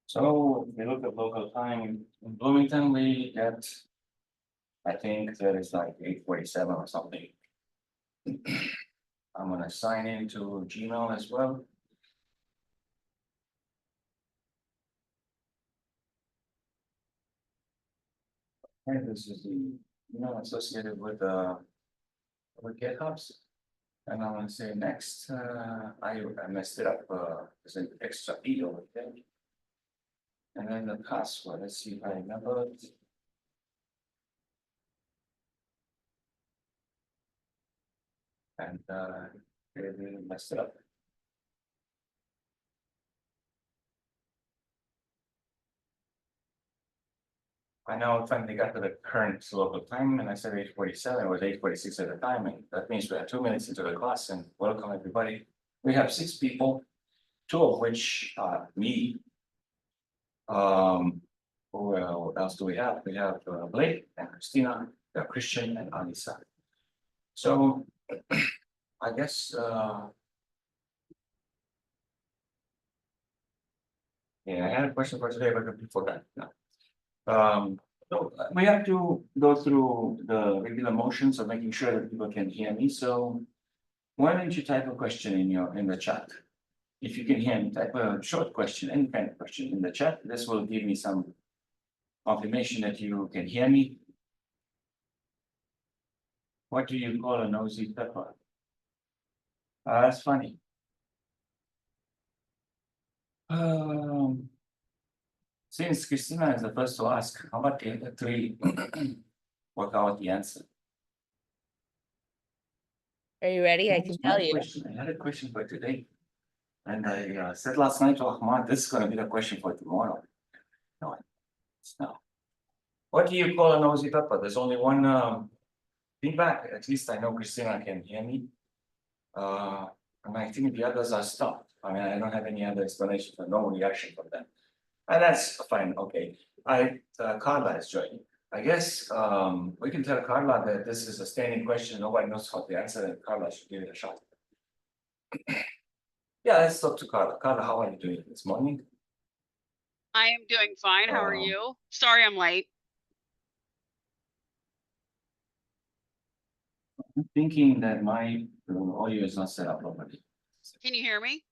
So we look at local time in Bloomington, we get, I think there is like 8:47 or something. I'm gonna sign into Gmail as well. And this is the, associated with GitHubs. And I'm gonna say next, I messed it up, there's an extra E over there. And then the password, let's see if I remember it. And really messed it up. I now finally got to the current local time and I said 8:47, it was 8:46 at the time, and that means we are 2 minutes into the class and welcome everybody. We have 6 people, 2 of which are me. Who else do we have? We have Blake and Christina, we have Christian and Alisa. So I guess yeah, I had a question for today, but before that, no. So we have to go through the regular motions of making sure that people can hear me. So why don't you type a question in the chat? If you can hear me, type a short question, any kind of question in the chat. This will give me some confirmation that you can hear me. What do you call a nosy pepper? That's funny. Since Christina is the first to ask, how about the other 3 work out the answer? Are you ready? I can tell you. I had a question for today. And I said last night to Ahmad, this is going to be the question for tomorrow. No, it's not. What do you call a nosy pepper? There's only one feedback. At least I know Christina can hear me. And I think the others are stopped. I mean, I don't have any other explanation for no reaction from them. And that's fine. Okay. Carla is joining. I guess we can tell Carla that this is a standing question. Nobody knows how to answer it. Carla should give it a shot. Yeah, let's talk to Carla. Carla, how are you doing this morning? I am doing fine. How are you? Sorry I'm late. I'm thinking that my audio is not set up properly. Can you hear me?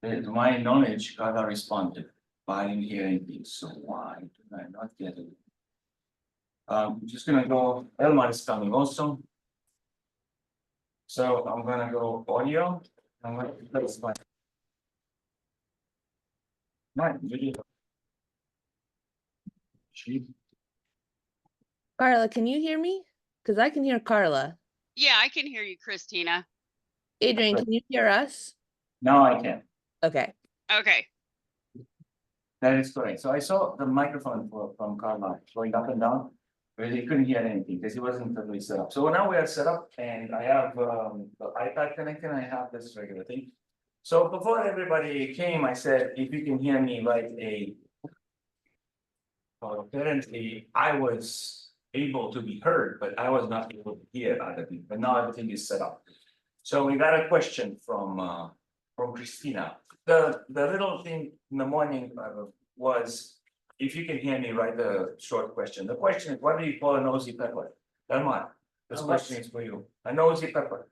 To my knowledge, Carla responded, but I didn't hear anything. So why did I not get it? I'm just gonna go. Elmar is coming also. So I'm gonna go audio. I'm gonna place my video. Carla, can you hear me? Because I can hear Carla. Yeah, I can hear you, Christina. Adrian, can you hear us? Now I can. Okay. Okay. That is correct. So I saw the microphone from Carla going up and down, but he couldn't hear anything because he wasn't totally set up. So now we are set up and I have the iPad connected and I have this regular thing. So before everybody came, I said, if you can hear me, write a. Apparently, I was able to be heard, but I was not able to hear other people. But now everything is set up. So we got a question from Christina. The little thing in the morning was, if you can hear me, write the short question. The question is, what do you call a nosy pepper? Elmar, this question is for you. A nosy pepper.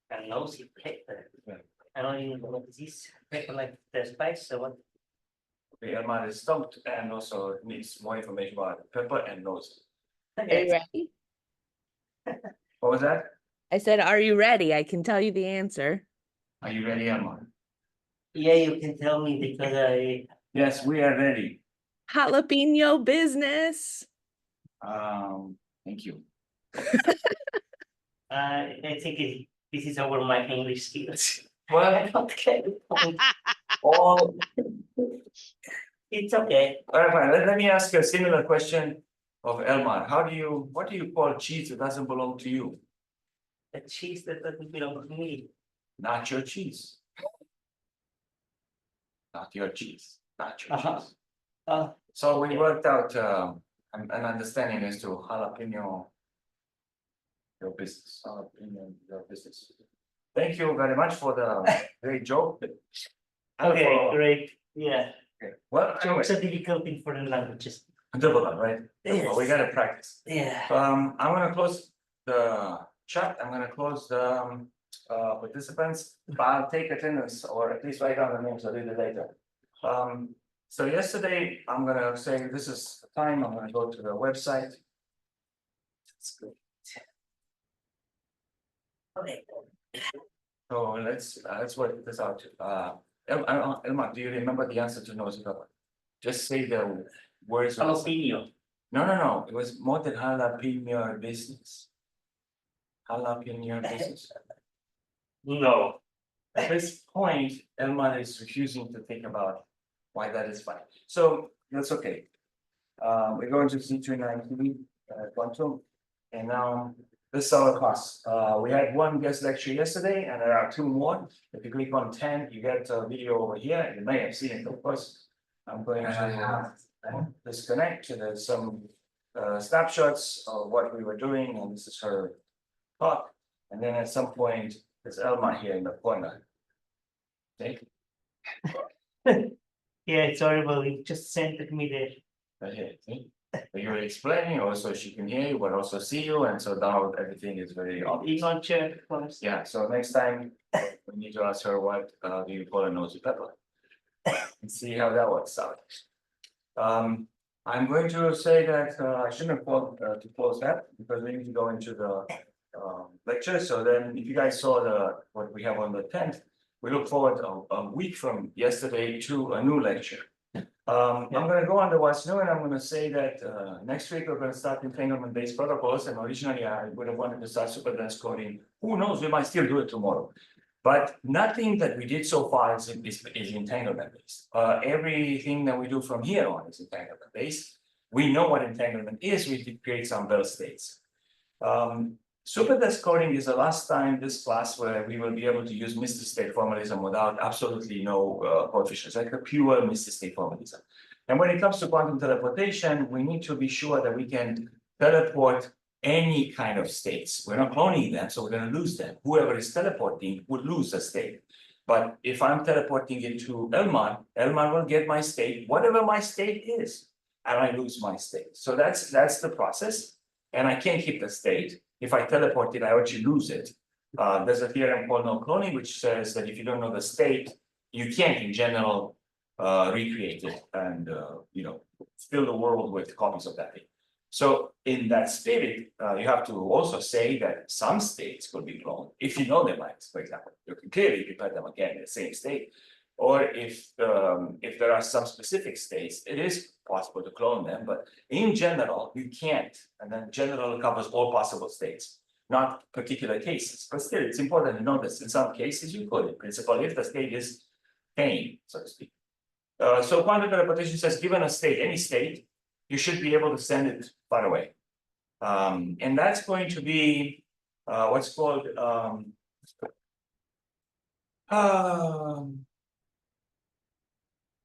A nosy pepper. Yeah. I don't even know what is this pepper, like the spice or what? Okay, Elmar is stumped and also needs more information about pepper and nosy. Are you ready? What was that? I said, are you ready? I can tell you the answer. Are you ready, Elmar? Yeah, you can tell me because I. Yes, we are ready. Jalapeno business. Thank you. I think this is over my English skills. Well, I don't get the point. all, It's okay. all right, fine. Let me ask you a similar question of Elmar. What do you call cheese that doesn't belong to you? The cheese that doesn't belong to me. Not your cheese. Not your cheese, not your Uh-huh. cheese. Oh, So we worked out an understanding as to jalapeno. Your business, jalapeno, your business. Thank you very much for the great joke. okay, great. Yeah. Okay, well, Jokes are difficult thing for the languages. double one, right? Yes. We gotta practice. Yeah. I'm gonna close the chat, I'm gonna close the participants, but I'll take attendance or at least write down the names a little later. So yesterday, I'm gonna say this is the time, I'm gonna go to the website. That's good. Okay. So let's work this out. Elma, do you remember the answer to Nosy Pepper? Just say the words. Jalapeno. No, it was more than jalapeno business. Jalapeno business. No. At this point, Elma is refusing to think about why that is fine. So that's okay. We're going to C290 quantum. And now this is our class. We had one guest lecture yesterday and there are two more. If you click on 10, you get a video over here. You may have seen it, of course. I'm going to disconnect. There's some snapshots of what we were doing, and this is her talk. And then at some point, there's Elma here in the corner. Okay, Yeah, it's horrible. You just sent it me there. right here. See? You were explaining also she can hear you, but also see you, and so now everything is very obvious. Email chat, of course. Yeah, so next time we need to ask her what do you call a nosy pepper? And see how that works out. I'm going to say that I shouldn't have called to close that because we need to go into the lecture. So then if you guys saw what we have on the 10th, we look forward a week from yesterday to a new lecture. I'm gonna go on the what's new and I'm gonna say that next week we're gonna start entanglement-based protocols, and originally I would have wanted to start super dense coding. Who knows, we might still do it tomorrow. But nothing that we did so far is entanglement-based. Everything that we do from here on is entanglement-based. We know what entanglement is, we did create some Bell states. Super dense coding is the last time this class where we will be able to use Mr. State formalism without absolutely no coefficients, like a pure Mr. State formalism. And when it comes to quantum teleportation, we need to be sure that we can teleport any kind of states. We're not cloning them, so we're going to lose them. Whoever is teleporting will lose a state. But if I'm teleporting it to Elmar, Elmar will get my state, whatever my state is, and I lose my state. So that's the process. And I can't keep the state. If I teleport it, I actually lose it. There's a theorem called no cloning, which says that if you don't know the state, you can't in general recreate it and fill the world with copies of that thing. So in that spirit, you have to also say that some states could be cloned if you know them, like, for example, you can clearly prepare them again in the same state. Or if there are some specific states, it is possible to clone them, but in general, you can't. And then general covers all possible states, not particular cases. But still, it's important to know this. In some cases, you could, in principle, if the state is pain, so to speak. So quantum teleportation says, given a state, any state, you should be able to send it far away. And that's going to be what's called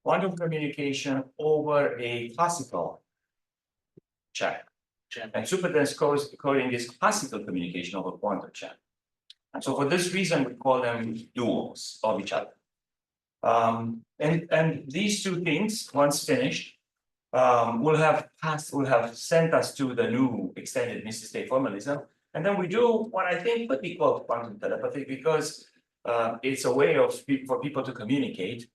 quantum communication over a classical channel. And superdense coding is classical communication over quantum channel. And so for this reason, we call them duals of each other. And these two things, once finished, will have sent us to the new extended Mr. State formalism. And then we do what I think would be called quantum telepathy, because it's a way for people to communicate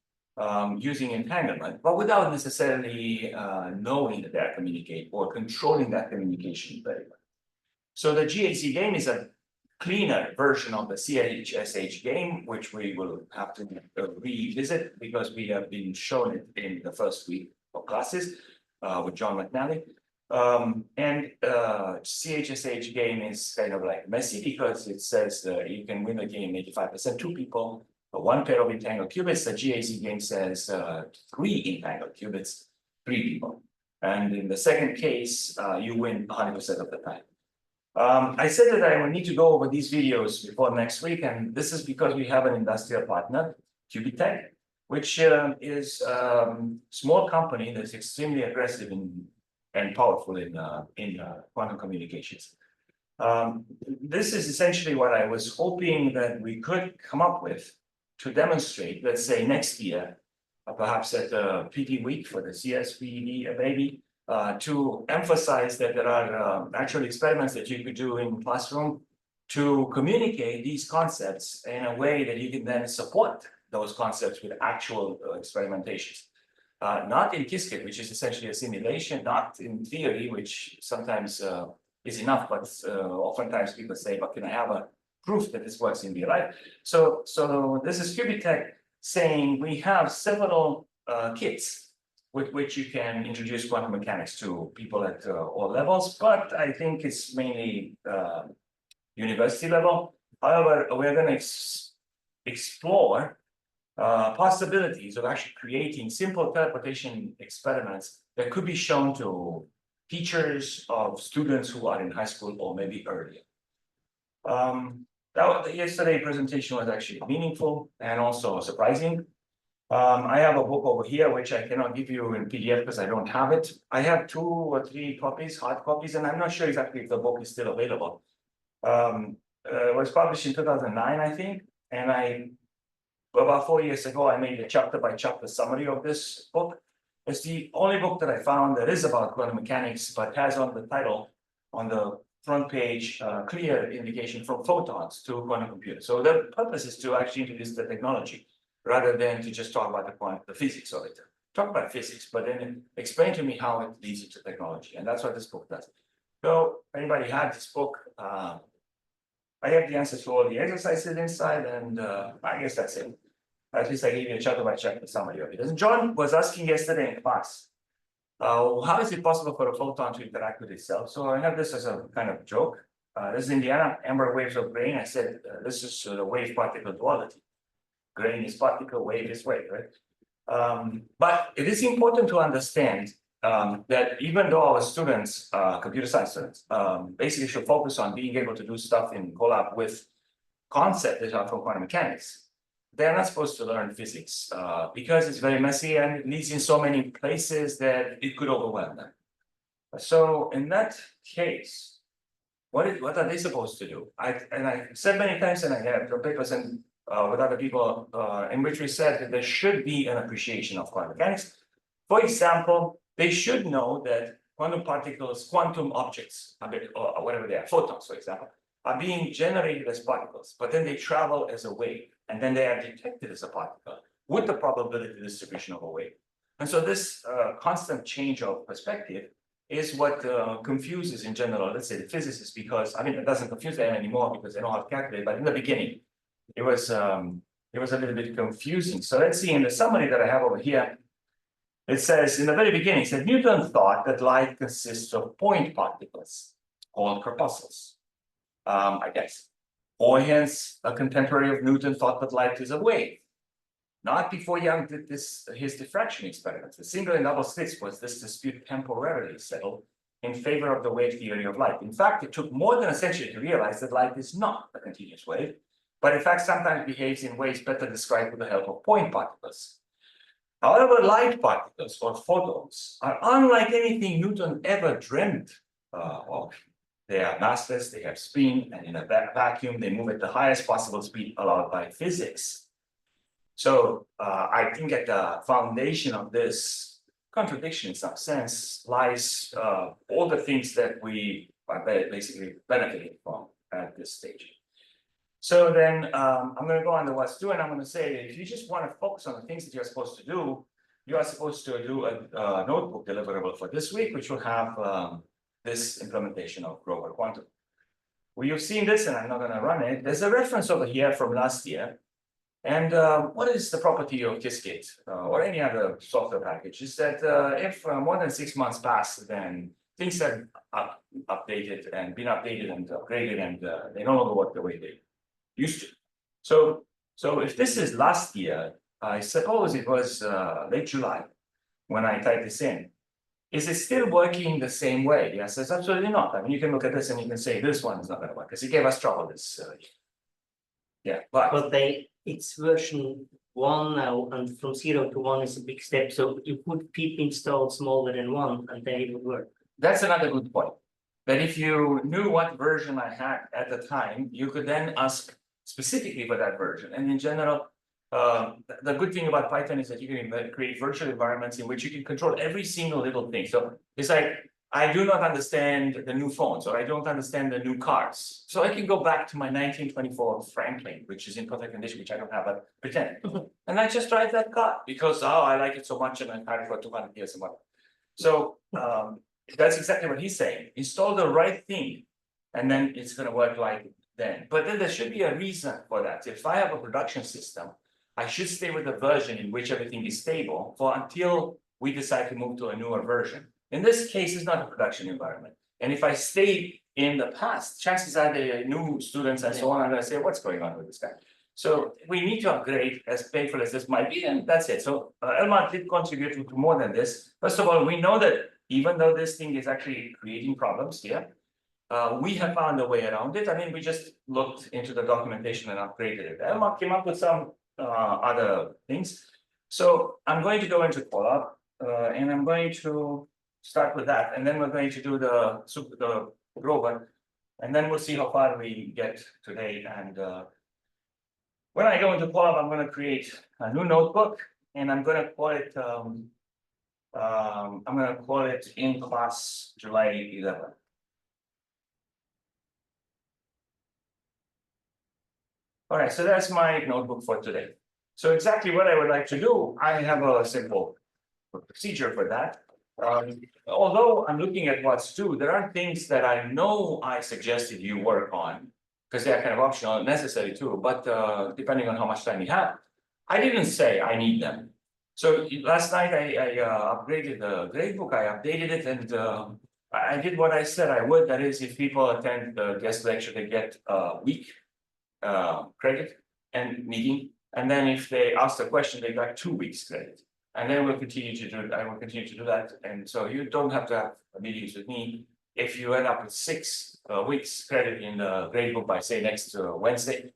using entanglement, but without necessarily knowing that they're communicating or controlling that communication very well. So the GAC game is a cleaner version of the CHSH game, which we will have to revisit because we have been shown it in the first week of classes with John McNally. And CHSH game is kind of like messy because it says you can win a game 85% two people, one pair of entangled qubits, the GAZ game says 3 entangled qubits, 3 people. And in the second case, you win 100% of the time. I said that I will need to go over these videos before next week, and this is because we have an industrial partner, Qubitech, which is small company that's extremely aggressive and powerful in quantum communications. This is essentially what I was hoping that we could come up with to demonstrate, let's say next year, perhaps at the PD week for the CSPD maybe, to emphasize that there are actual experiments that you could do in classroom to communicate these concepts in a way that you can then support those concepts with actual experimentations. Not in Qiskit, which is essentially a simulation, not in theory, which sometimes is enough, but oftentimes people say, but can I have a proof that this works in real life? So this is Qubitech saying we have several kits with which you can introduce quantum mechanics to people at all levels, but I think it's mainly university level. However, we're going to explore possibilities of actually creating simple teleportation experiments that could be shown to teachers of students who are in high school or maybe earlier. Yesterday's presentation was actually meaningful and also surprising. I have a book over here, which I cannot give you in PDF because I don't have it. I have 2 or 3 copies, hard copies, and I'm not sure exactly if the book is still available. It was published in 2009, I think, and about 4 years ago, I made a chapter by chapter summary of this book. It's the only book that I found that is about quantum mechanics, but has on the title, on the front page, clear indication from photons to quantum computers. So the purpose is to actually introduce the technology, rather than to just talk about the physics of it. Talk about physics, but then explain to me how it leads into technology. And that's what this book does. So if anybody had this book, I have the answers to all the exercises inside, and I guess that's it. At least I gave you a chapter by chapter summary of it. And John was asking yesterday in class, how is it possible for a photon to interact with itself? So I have this as a kind of joke. This is Indiana, amber waves of grain. I said, this is the wave particle duality. Grain is particle, wave is wave, right? But it is important to understand that even though our students, computer science students, basically should focus on being able to do stuff in collab with concepts that are from quantum mechanics, they're not supposed to learn physics because it's very messy and it leads in so many places that it could overwhelm them. So in that case, what are they supposed to do? I said many times, and I have papers and with other people in which we said that there should be an appreciation of quantum mechanics. For example, they should know that quantum particles, quantum objects, or whatever they are, photons, for example, are being generated as particles, but then they travel as a wave, and then they are detected as a particle with the probability distribution of a wave. And so this constant change of perspective is what confuses in general, let's say the physicists, because I mean, it doesn't confuse them anymore because they know how to calculate, but in the beginning, it was a little bit confusing. So let's see in the summary that I have over here. It says in the very beginning, it said Newton thought that light consists of point particles called corpuscles. I guess. Or hence, a contemporary of Newton thought that light is a wave. Not before Young did his diffraction experiments. The single and double slits was this dispute temporarily settled in favor of the wave theory of light. In fact, it took more than a century to realize that light is not a continuous wave, but in fact sometimes behaves in ways better described with the help of point particles. However, light particles, or photons, are unlike anything Newton ever dreamt of. They are massless, they have spin, and in a vacuum, they move at the highest possible speed allowed by physics. So I think at the foundation of this contradiction, in some sense, lies all the things that we are basically benefiting from at this stage. So then I'm going to go on to what's due, and I'm going to say that if you just want to focus on the things that you're supposed to do, you are supposed to do a notebook deliverable for this week, which will have this implementation of Grover Quantum. Well, you've seen this, and I'm not going to run it. There's a reference over here from last year. And what is the property of Qiskit or any other software package is that if more than 6 months pass, then things have updated and been updated and upgraded, and they no longer work the way they used to. So So if this is last year, I suppose it was late July when I typed this in. Is it still working the same way? Yes, it's absolutely not. I mean, you can look at this and you can say this one is not going to work because it gave us trouble this. Yeah, but But it's version 1 now, and from 0 to 1 is a big step, so you could pip install smaller than 1 and then it would work. that's another good point. That if you knew what version I had at the time, you could then ask specifically for that version. And in general, the good thing about Python is that you can create virtual environments in which you can control every single little thing. So it's like, I do not understand the new phones, or I don't understand the new cars. So I can go back to my 1924 Franklin, which is in perfect condition, which I don't have, but pretend. And I just drive that car because, oh, I like it so much and I've had it for 200 years and what. So that's exactly what he's saying. Install the right thing, and then it's going to work like then. But then there should be a reason for that. If I have a production system, I should stay with the version in which everything is stable for until we decide to move to a newer version. In this case, it's not a production environment. And if I stay in the past, chances are the new students and so on are going to say, what's going on with this guy? So we need to upgrade, as painful as this might be, and that's it. So Elmar did contribute to more than this. First of all, we know that even though this thing is actually creating problems here, we have found a way around it. I mean, we just looked into the documentation and upgraded it. Elmar came up with some other things. So I'm going to go into Colab, and I'm going to start with that, and then we're going to do the rover, and then we'll see how far we get today. And when I go into Colab, I'm going to create a new notebook, and I'm going to call it in class July 11. All right, so that's my notebook for today. So exactly what I would like to do, I have a simple procedure for that. Although I'm looking at what's due, there are things that I know I suggested you work on because they're kind of optional and necessary too, but depending on how much time you have, I didn't say I need them. So last night I upgraded the gradebook, I updated it, and I did what I said I would. That is, if people attend the guest lecture, they get a week credit and meeting, and then if they ask a question, they got 2 weeks credit. And then we'll continue to do. I will continue to do that, and so you don't have to have meetings with me if you end up with 6 weeks credit in the gradebook by say next Wednesday,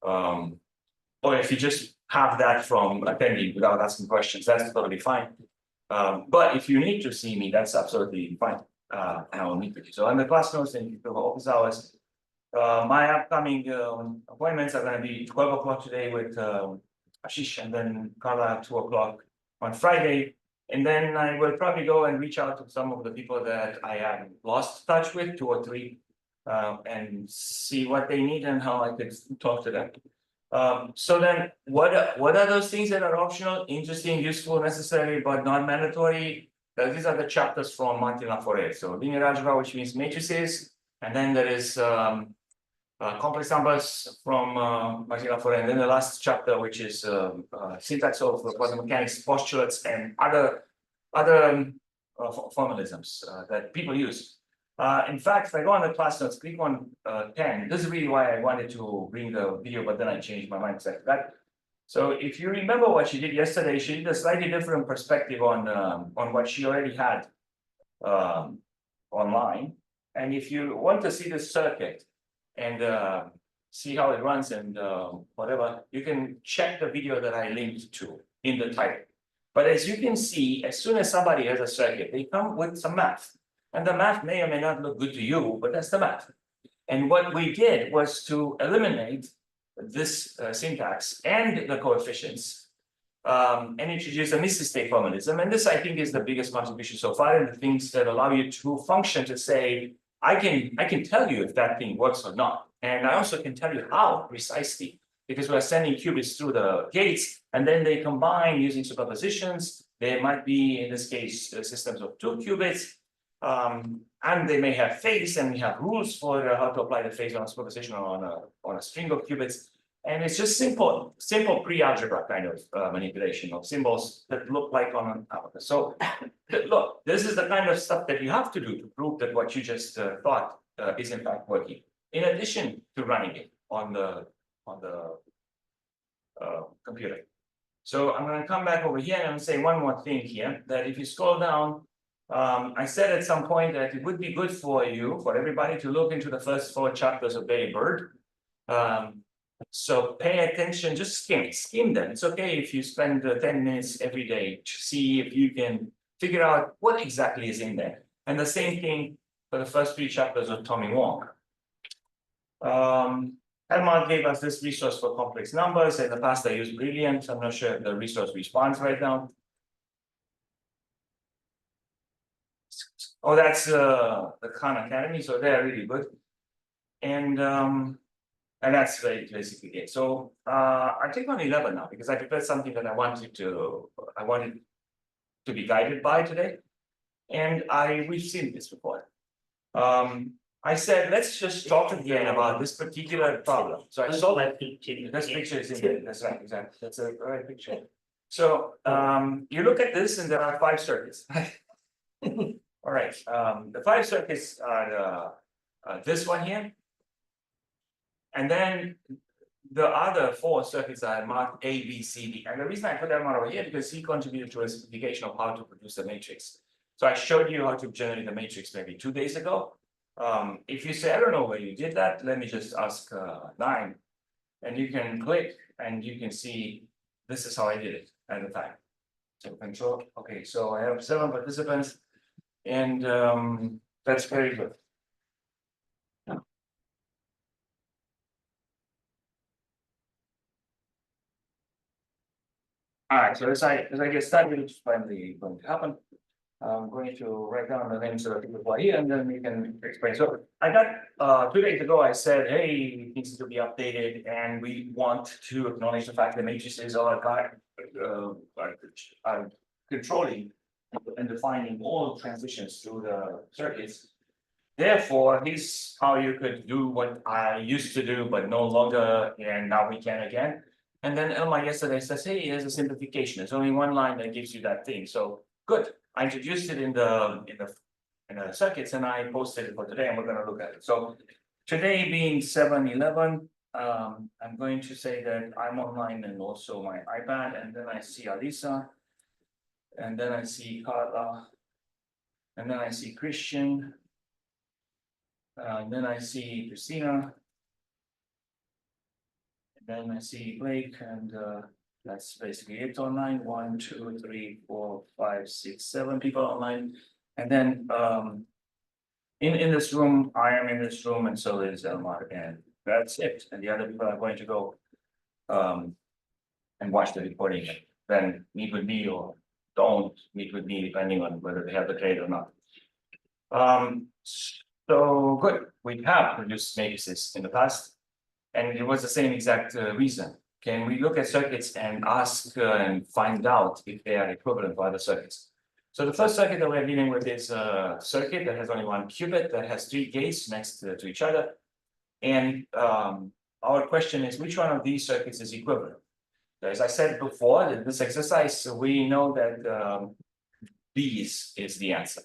or if you just have that from attending without asking questions, that's totally fine. But if you need to see me, that's absolutely fine. And I will meet with you. So on the class notes and the office hours, my upcoming appointments are going to be 12 o'clock today with Ashish, and then Carla at 2 o'clock on Friday. And then I will probably go and reach out to some of the people that I have lost touch with, 2 or 3, and see what they need and how I could talk to them. So then what are those things that are optional, interesting, useful, necessary, but not mandatory? These are the chapters from Martin Laforet. So linear algebra, which means matrices, and then there is complex numbers from Martin Laforet, and then the last chapter, which is syntax of quantum mechanics, postulates, and other formalisms that people use. In fact, if I go on the class notes, click on 10. This is really why I wanted to bring the video, but then I changed my mind after that. So if you remember what she did yesterday, she did a slightly different perspective on what she already had online. And if you want to see this circuit and see how it runs and whatever, you can check the video that I linked to in the title. But as you can see, as soon as somebody has a circuit, they come with some math. And the math may or may not look good to you, but that's the math. And what we did was to eliminate this syntax and the coefficients and introduce a Mrs. State formalism. And this, I think, is the biggest contribution so far, and the things that allow you to function to say, I can tell you if that thing works or not. And I also can tell you how precisely, because we're sending qubits through the gates, and then they combine using superpositions. There might be, in this case, systems of 2 qubits. And they may have phase, and we have rules for how to apply the phase on a superposition or on a string of qubits. And it's just simple pre-algebra kind of manipulation of symbols that look like on an abacus. So look, this is the kind of stuff that you have to do to prove that what you just thought is in fact working. In addition to running it on the computer. So I'm gonna come back over here and I'm gonna say one more thing here, that if you scroll down. I said at some point that it would be good for you, for everybody to look into the first 4 chapters of Baby Bird. So pay attention, just skim them. It's okay if you spend 10 minutes every day to see if you can figure out what exactly is in there. And the same thing for the first 3 chapters of Tommy Wong. Helmut gave us this resource for complex numbers. In the past, I used Brilliant. I'm not sure if the resource responds right now. Oh, that's the Khan Academy, so they're really good. And that's basically it. So I take on 11 now because I prepared something that I wanted to be guided by today. And we've seen this before. I said, let's just talk again about this particular problem. So I saw that this picture is in there. That's right, exactly. That's a right picture. So you look at this, and there are 5 circuits. All right, the 5 circuits are this one here. And then the other 4 circuits are marked A, B, C, D. And the reason I put them over here because he contributed to a simplification of how to produce the matrix. So I showed you how to generate the matrix maybe 2 days ago. If you say, I don't know where you did that, let me just ask 9. And you can click and you can see this is how I did it at the time. So control, okay, so I have 7 participants. And that's very good. All right, so as I get started, which is finally going to happen, I'm going to write down the names of the people who are here, and then we can explain. So I got 2 days ago, I said, hey, it needs to be updated, and we want to acknowledge the fact that matrices are controlling and defining all transitions through the circuits. Therefore, here's how you could do what I used to do, but no longer, and now we can again. And then Elma yesterday says, hey, here's a simplification. There's only one line that gives you that thing. So good. I introduced it in the circuits, and I posted it for today, and we're going to look at it. So today being 7/11, I'm going to say that I'm online and also my iPad, and then I see Alisa. And then I see Carla, and then I see Christian, and then I see Christina, and then I see Blake, and that's basically it online. 1, 2, 3, 4, 5, 6, 7 people online, and then in this room, I am in this room, and so is Elmar, and that's it. And the other people are going to go and watch the recording, then meet with me or don't meet with me, depending on whether they have the trade or not. So good, we have produced matrices in the past, and it was the same exact reason. Can we look at circuits and ask and find out if they are equivalent to other circuits? So the first circuit that we're dealing with is a circuit that has only 1 qubit, that has 3 gates next to each other. And our question is, which one of these circuits is equivalent? As I said before, in this exercise, we know that B is the answer.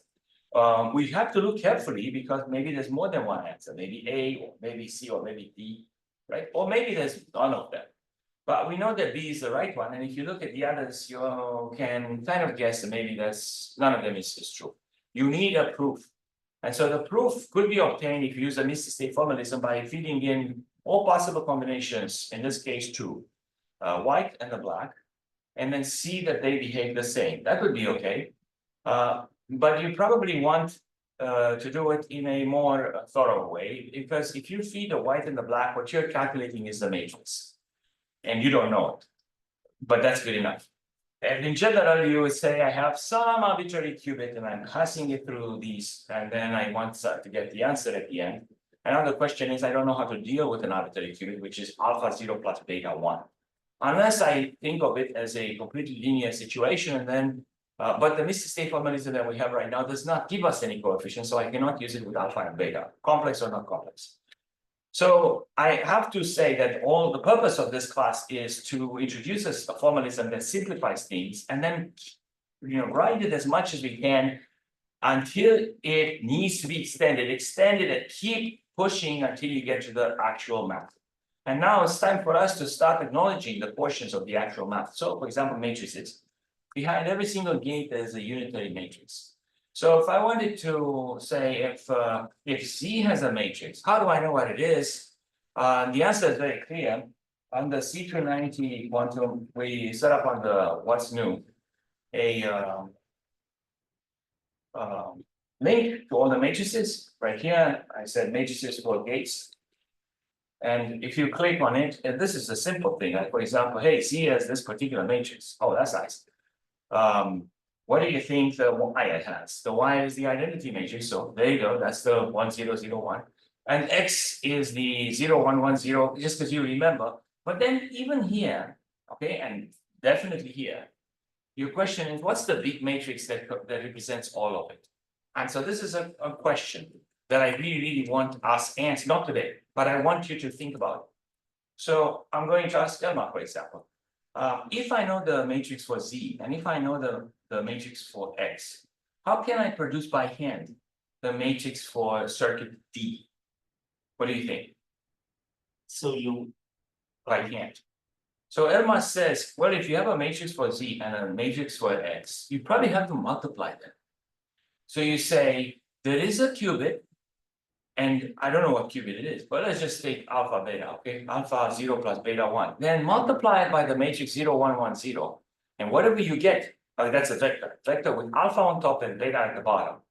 We have to look carefully because maybe there's more than one answer, maybe A, or maybe C, or maybe D, right? Or maybe there's none of them. But we know that B is the right one, and if you look at the others, you can kind of guess that maybe none of them is true. You need a proof. And so the proof could be obtained if you use a Misty State formalism by feeding in all possible combinations, in this case 2. White and the black, and then see that they behave the same. That would be okay. But you probably want to do it in a more thorough way, because if you feed the white and the black, what you're calculating is the matrix. And you don't know it. But that's good enough. And in general, you would say, I have some arbitrary qubit and I'm passing it through these, and then I want to get the answer at the end. Another question is, I don't know how to deal with an arbitrary qubit, which is alpha 0 plus beta 1. Unless I think of it as a completely linear situation, and then, but the Misty State formalism that we have right now does not give us any coefficients, so I cannot use it with alpha and beta, complex or not complex. So I have to say that all the purpose of this class is to introduce a formalism that simplifies things, and then, write it as much as we can until it needs to be extended, and keep pushing until you get to the actual math. And now it's time for us to start acknowledging the portions of the actual math. So for example, matrices. Behind every single gate, there's a unitary matrix. So if I wanted to say if Z has a matrix, how do I know what it is? The answer is very clear. On the C290 quantum, we set up on the what's new a link to all the matrices. Right here, I said matrices for gates. And if you click on it, and this is a simple thing, like for example, hey, C has this particular matrix. Oh, that's nice. What do you think the Y has? The Y is the identity matrix. So there you go. That's the 1001. And X is the 0110, just because you remember. But then even here, okay, and definitely here, your question is, what's the big matrix that represents all of it? And so this is a question that I really want us answer, not today, but I want you to think about. So I'm going to ask Elma, for example. If I know the matrix for Z, and if I know the matrix for X, how can I produce by hand the matrix for circuit D? What do you think? So you, By hand. So Elma says, well, if you have a matrix for Z and a matrix for X, you probably have to multiply them. So you say, there is a qubit, and I don't know what qubit it is, but let's just take alpha beta, okay? Alpha 0 plus beta 1. Then multiply it by the matrix 0110. And whatever you get, that's a vector. Vector with alpha on top and beta at the bottom.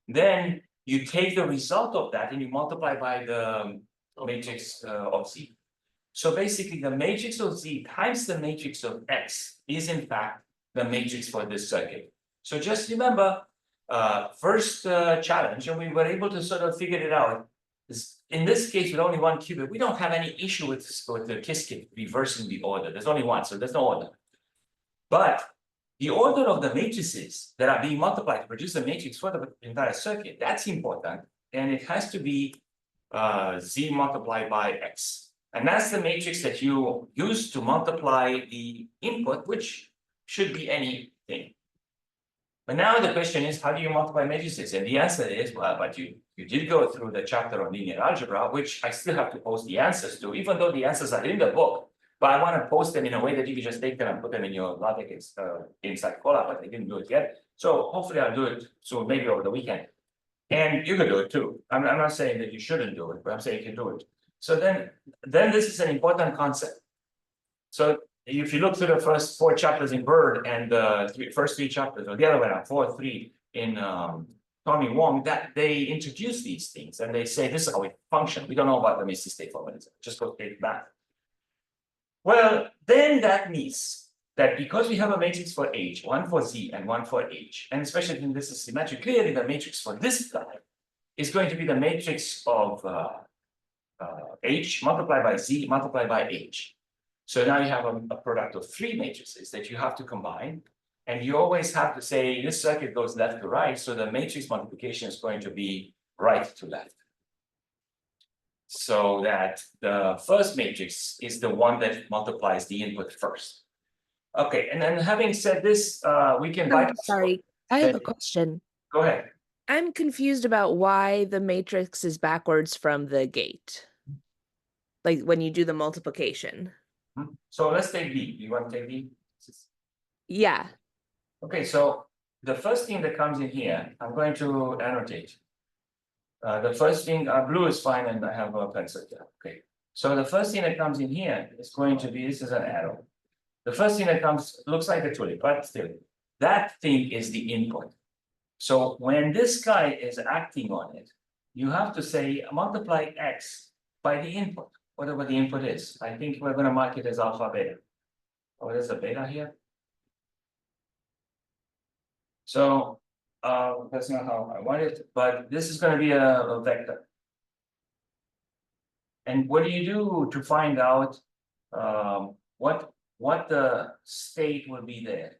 Then you take the result of that and you multiply by the matrix of Z. So basically, the matrix of Z times the matrix of X is in fact the matrix for this circuit. So just remember, first challenge, and we were able to sort of figure it out. In this case, with only one qubit, we don't have any issue with the Qiskit reversing the order. There's only one, so there's no order. But the order of the matrices that are being multiplied to produce a matrix for the entire circuit, that's important. And it has to be Z multiplied by X. And that's the matrix that you use to multiply the input, which should be anything. But now the question is, how do you multiply matrices? And the answer is, well, but you did go through the chapter on linear algebra, which I still have to post the answers to, even though the answers are in the book. But I want to post them in a way that you can just take them and put them in your logic inside Colab, but I didn't do it yet. So hopefully I'll do it soon, maybe over the weekend. And you can do it too. I'm not saying that you shouldn't do it, but I'm saying you can do it. So then this is an important concept. So if you look through the first 4 chapters in Bird and the first 3 chapters, or the other way around, 4, 3 in Tommy Wong, that they introduce these things and they say this is how it functions. We don't know about the Misty state formalism. Just go straight back. Well, then that means that because we have a matrix for H, one for Z and one for H, and especially when this is symmetric, clearly the matrix for this guy is going to be the matrix of H multiplied by Z multiplied by H. So now you have a product of 3 matrices that you have to combine. And you always have to say this circuit goes left to right. So the matrix multiplication is going to be right to left. So that the first matrix is the one that multiplies the input first. Okay, and then having said this, we can bypass. Sorry, I have a question. Go ahead. I'm confused about why the matrix is backwards from the gate. Like when you do the multiplication. So let's take B. Do you want to take B? Yeah. Okay, so the first thing that comes in here, I'm going to annotate. The first thing, blue is fine, and I have a pencil here. Okay, so the first thing that comes in here is going to be, this is an arrow. The first thing that comes looks like a tulip, but still, that thing is the input. So when this guy is acting on it, you have to say multiply X by the input, whatever the input is. I think we're going to mark it as alpha beta. Oh, there's a beta here. So that's not how I want it, but this is going to be a vector. And what do you do to find out what the state will be there?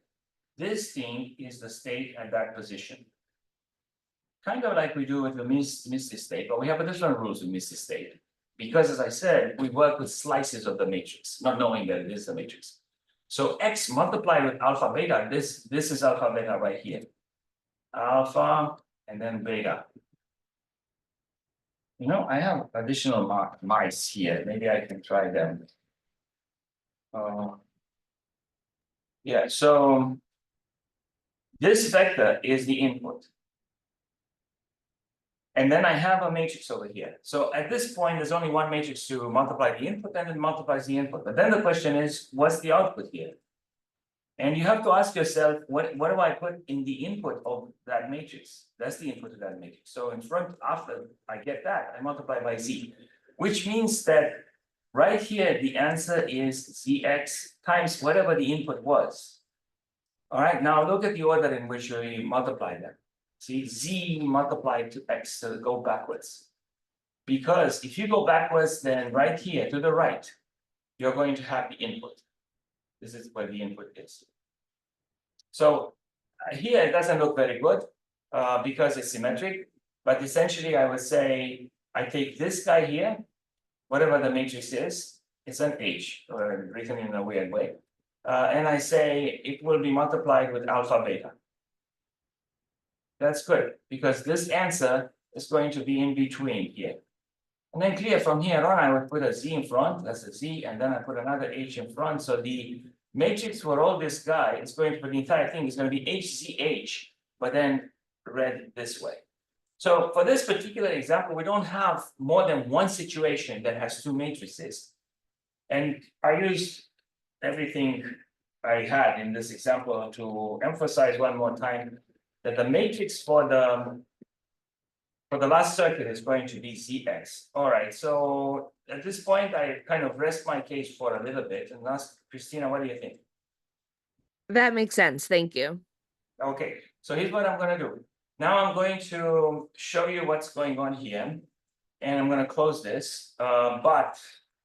This thing is the state at that position. Kind of like we do with the Misty state, but we have a different rules with Misty state. Because as I said, we work with slices of the matrix, not knowing that it is the matrix. So X multiplied with alpha beta, this is alpha beta right here. Alpha and then beta. You know, I have additional mice here, maybe I can try them. Yeah, so this vector is the input. And then I have a matrix over here. So at this point, there's only one matrix to multiply the input, and it multiplies the input. But then the question is, what's the output here? And you have to ask yourself, what do I put in the input of that matrix? That's the input of that matrix. So in front, after I get that, I multiply by z, which means that right here, the answer is zx times whatever the input was. All right, now look at the order in which we multiply them. See, z multiplied to x, so go backwards. Because if you go backwards, then right here to the right, you're going to have the input. This is where the input is. So here it doesn't look very good because it's symmetric, but essentially I would say I take this guy here, whatever the matrix is, it's an H or written in a weird way. And I say it will be multiplied with alpha beta. That's good because this answer is going to be in between here. And then clear from here on, I would put a Z in front, that's a Z, and then I put another H in front. So the matrix for all this guy is going to be the entire thing is going to be HZH, but then read this way. So for this particular example, we don't have more than one situation that has two matrices. And I used everything I had in this example to emphasize one more time that the matrix for the last circuit is going to be Zx. All right, so at this point, I kind of rest my case for a little bit and ask Christina, what do you think? That makes sense. Thank you. Okay, so here's what I'm going to do. Now I'm going to show you what's going on here, and I'm going to close this, but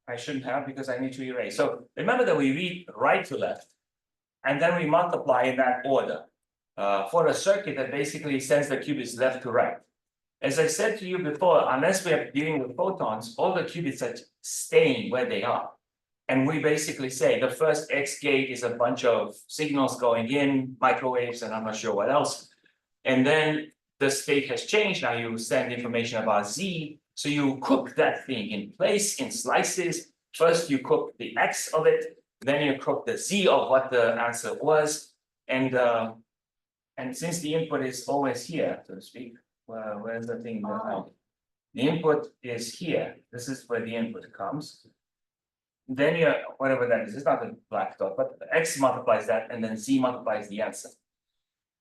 I shouldn't have because I need to erase. So remember that we read right to left, and then we multiply in that order for a circuit that basically sends the qubits left to right. As I said to you before, unless we are dealing with photons, all the qubits are staying where they are. And we basically say the first X gate is a bunch of signals going in, microwaves, and I'm not sure what else. And then the state has changed. Now you send information about Z. So you cook that thing in place in slices. First, you cook the X of it, then you cook the Z of what the answer was. And since the input is always here, so to speak, where's the thing? The input is here. This is where the input comes. Then you, whatever that is, it's not a black dot, but X multiplies that, and then Z multiplies the answer.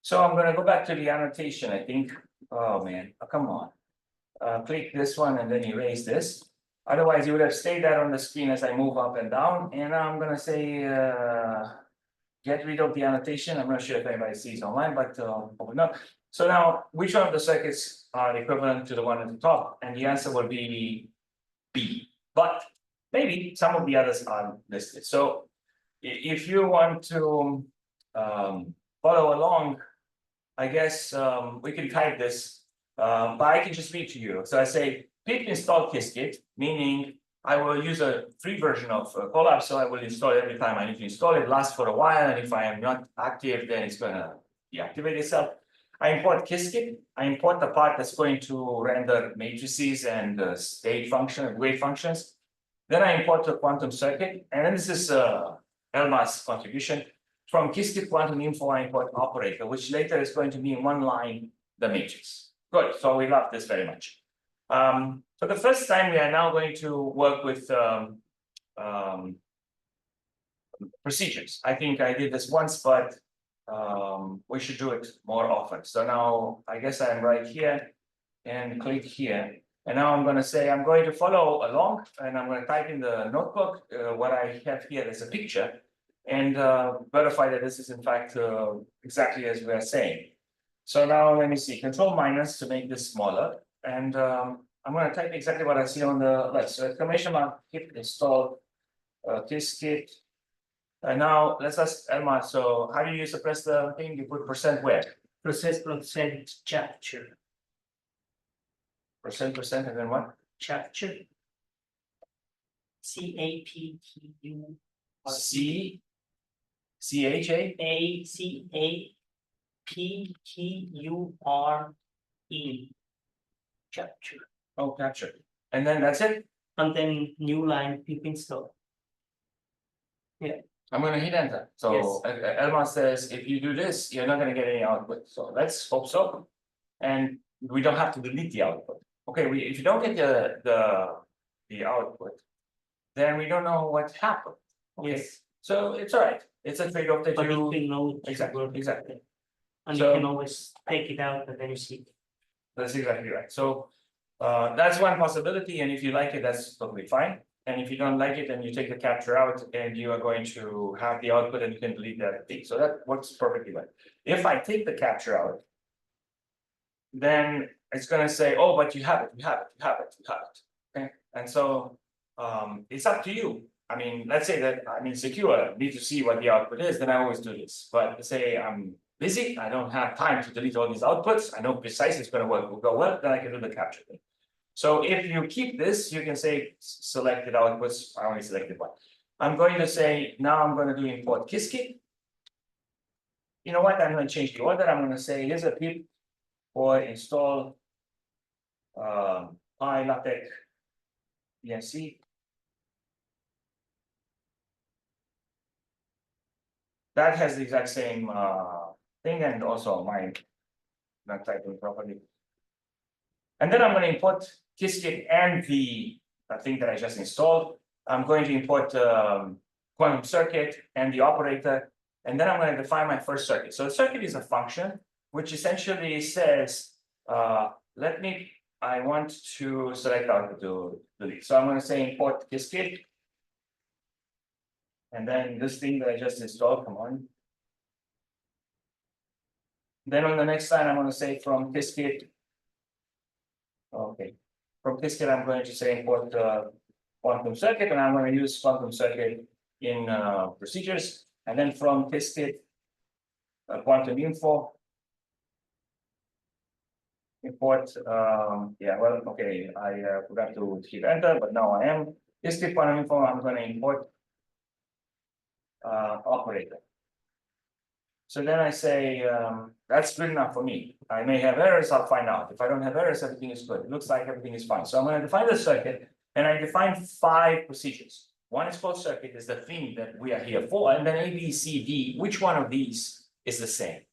So I'm going to go back to the annotation, I think. Oh man, come on. Click this one and then erase this. Otherwise, you would have stayed there on the screen as I move up and down. And now I'm going to say, get rid of the annotation. I'm not sure if anybody sees online, but no. So now, which one of the circuits are equivalent to the one at the top? And the answer will be B. But maybe some of the others are listed. So if you want to follow along, I guess we can type this, but I can just read to you. So I say pip install Qiskit, meaning I will use a free version of Colab, so I will install it every time I need to install it, lasts for a while, and if I am not active, then it's going to deactivate itself. I import Qiskit. I import the part that's going to render matrices and state function, wave functions. Then I import the quantum circuit, and then this is Elma's contribution. From Qiskit quantum info, I import operator, which later is going to be in one line, the matrix. Good, so we love this very much. For the first time, we are now going to work with procedures. I think I did this once, but we should do it more often. So now I guess I'm right here and click here. And now I'm going to say I'm going to follow along, and I'm going to type in the notebook what I have here as a picture, and verify that this is in fact exactly as we are saying. So now let me see, control minus to make this smaller, and I'm going to type exactly what I see on the left. So exclamation mark hit install Qiskit. And now let's ask Elma. So how do you suppress the thing? You put percent where? percent chapter. Percent, and then what? Chapter. CAPTU. CHA? ACAPTURE. Chapter. Oh, capture. And then that's it. and then new line pip install. I'm gonna hit enter. So Elma says, if you do this, you're not gonna get any output. So let's hope so. And we don't have to delete the output. Okay, if you don't get the output, then we don't know what happened. Okay, Yes, so it's all right. It's a trade-off that but you you, can know it should exactly, work. exactly. And So- you can always take it out and then you see. That's exactly right. So that's one possibility, and if you like it, that's totally fine. And if you don't like it, then you take the capture out and you are going to have the output and you can delete that thing. So that works perfectly well. If I take the capture out, then it's gonna say, oh, but you have it, you have it, you have it, you have it. Okay, and so it's up to you. I mean, let's say that I'm insecure, need to see what the output is, then I always do this. But say I'm busy, I don't have time to delete all these outputs, I know precisely it's gonna work, will go well, then I can do the capture thing. So if you keep this, you can say selected outputs, I only selected one. I'm going to say, now I'm gonna do import Qiskit. You know what, I'm gonna change the order, I'm gonna say, here's a pip for install PyLaTeX ENC. That has the exact same thing, and also mine not typing properly. And then I'm going to import Qiskit and the thing that I just installed. I'm going to import quantum circuit and the operator, and then I'm going to define my first circuit. So the circuit is a function which essentially says, I want to select output to delete. So I'm going to say import Qiskit. And then this thing that I just installed, come on. Then on the next line, I'm going to say from Qiskit. Okay, from Qiskit, I'm going to say import quantum circuit, and I'm going to use quantum circuit in procedures. And then from Qiskit, quantum info. Import, yeah, well, okay, I forgot to hit enter, but now I am. Qiskit quantum info, I'm going to import operator. So then I say, that's good enough for me. I may have errors, I'll find out. If I don't have errors, everything is good. It looks like everything is fine. So I'm going to define the circuit, and I define 5 procedures. One is called circuit, is the thing that we are here for, and then A, B, C, D, which one of these is the same?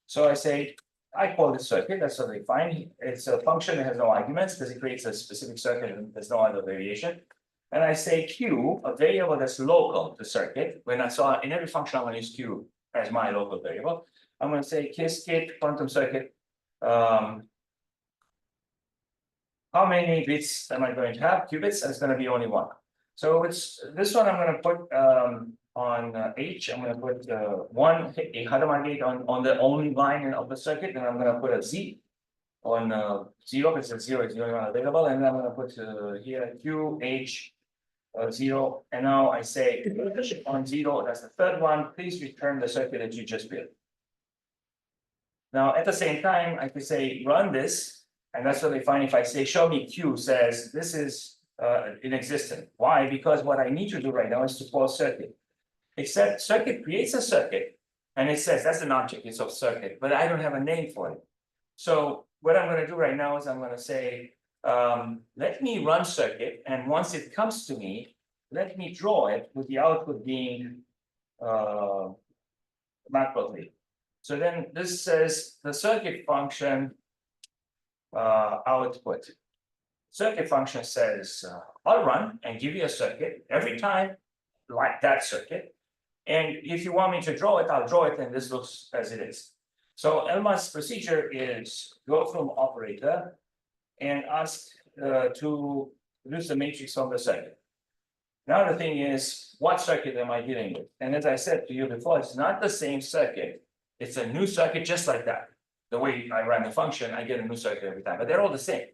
So I say, I call this circuit, that's totally fine. It's a function that has no arguments because it creates a specific circuit and there's no other variation. And I say Q, a variable that's local to circuit. When I saw in every function, I'm going to use Q as my local variable. I'm going to say Qiskit quantum circuit. How many bits am I going to have? Qubits, and it's going to be only 1. So it's this one I'm going to put on H. I'm going to put a Hadamard gate on the only line of the circuit, and I'm going to put a Z on 0 because 0 is the only one available, and then I'm going to put here Q H 0, and now I say on 0, that's the third one. Please return the circuit that you just built. Now at the same time, I could say run this, and that's totally fine. If I say show me Q says this is inexistent. Why? Because what I need to do right now is to call circuit. Except circuit creates a circuit, and it says that's an object, it's of circuit, but I don't have a name for it. So what I'm going to do right now is I'm going to say, let me run circuit, and once it comes to me, let me draw it with the output being macroly. So then this says the circuit function output. Circuit function says, I'll run and give you a circuit every time like that circuit. And if you want me to draw it, I'll draw it, and this looks as it is. So Elma's procedure is go from operator and ask to produce the matrix of the circuit. Now the thing is, what circuit am I dealing with? And as I said to you before, it's not the same circuit. It's a new circuit just like that. The way I run the function, I get a new circuit every time, but they're all the same.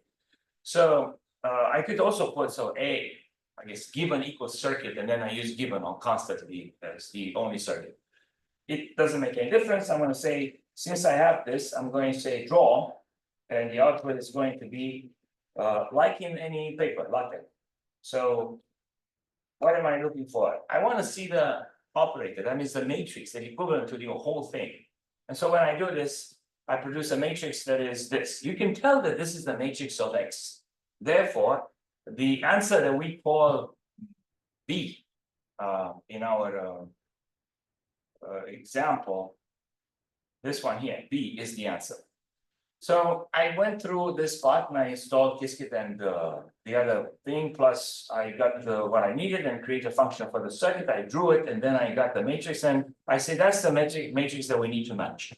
So I could also put, so A, I guess given equals circuit, and then I use given on constantly as the only circuit. It doesn't make any difference. I'm going to say, since I have this, I'm going to say draw, and the output is going to be like in any paper, LaTeX. So what am I looking for? I want to see the operator, that means the matrix, the equivalent to the whole thing. And so when I do this, I produce a matrix that is this. You can tell that this is the matrix of X. Therefore, the answer that we call B in our example, this one here, B is the answer. So I went through this part and I installed Qiskit and the other thing, plus I got what I needed and created a function for the circuit. I drew it and then I got the matrix and I say that's the matrix that we need to match.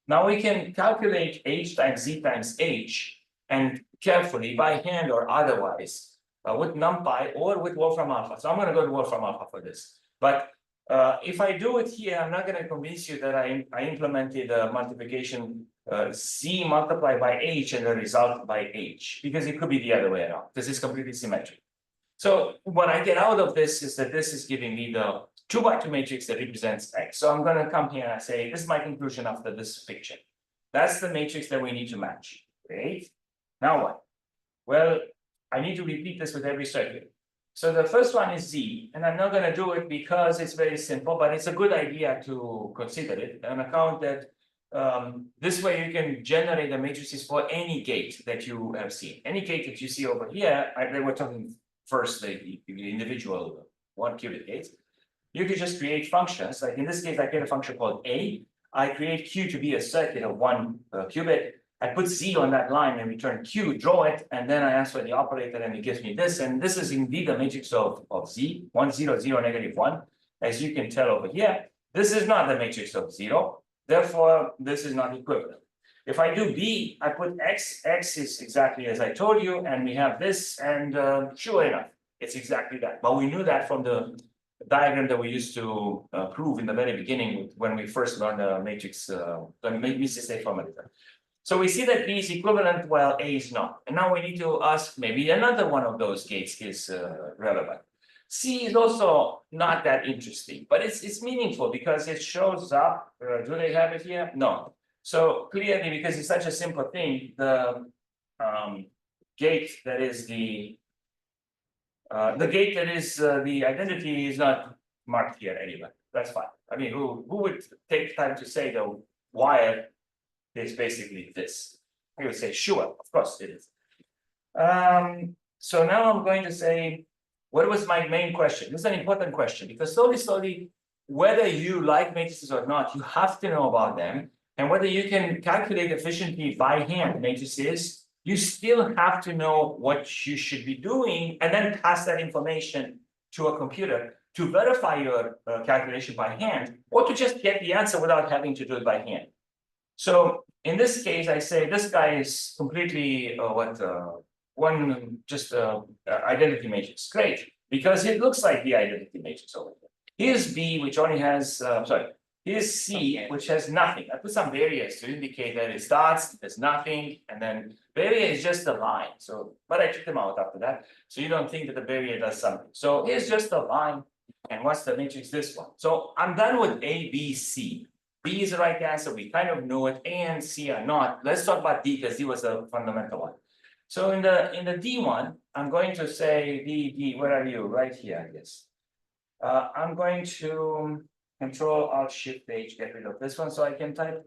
Now we can calculate H times Z times H and carefully by hand or otherwise with NumPy or with Wolfram Alpha. So I'm going to go to Wolfram Alpha for this. But if I do it here, I'm not going to convince you that I implemented a multiplication Z multiplied by H and the result by H, because it could be the other way around. This is completely symmetric. So what I get out of this is that this is giving me the 2x2 matrix that represents X. So I'm going to come here and say, this is my conclusion after this picture. That's the matrix that we need to match. Great. Now what? Well, I need to repeat this with every circuit. So the first one is Z, and I'm not going to do it because it's very simple, but it's a good idea to consider it on account that this way you can generate the matrices for any gate that you have seen. Any gate that you see over here, we're talking first the individual 1 qubit gates. You could just create functions. Like in this case, I get a function called A. I create Q to be a circuit of 1 qubit. I put Z on that line and return Q, draw it, and then I ask for the operator and it gives me this. And this is indeed the matrix of Z, 1, 0, 0, negative 1. As you can tell over here, this is not the matrix of 0. Therefore, this is not equivalent. If I do B, I put X. X is exactly as I told you, and we have this, and sure enough, it's exactly that. But we knew that from the diagram that we used to prove in the very beginning when we first learned the matrix, the Mrs. A formula. So we see that B is equivalent while A is not. And now we need to ask maybe another one of those gates is relevant. C is also not that interesting, but it's meaningful because it shows up. Do they have it here? No. So clearly, because it's such a simple thing, the gate that is the gate that is the identity is not marked here anyway. That's fine. I mean, who would take time to say the wire is basically this? I would say, sure, of course it is. So now I'm going to say, what was my main question? This is an important question because slowly, whether you like matrices or not, you have to know about them. And whether you can calculate efficiently by hand matrices, you still have to know what you should be doing and then pass that information to a computer to verify your calculation by hand or to just get the answer without having to do it by hand. So in this case, I say this guy is completely identity matrix. Great, because it looks like the identity matrix over here. Here's B, which only has, here's C, which has nothing. I put some barriers to indicate that it starts, there's nothing, and then barrier is just a line. So, but I took them out after that. So you don't think that the barrier does something. So here's just a line. And what's the matrix? This one. So I'm done with A, B, C. B is the right answer. We kind of know it. A and C are not. Let's talk about D because D was the fundamental one. So in the D one, I'm going to say D, where are you? Right here, I guess. I'm going to Control Alt Shift H, get rid of this one so I can type.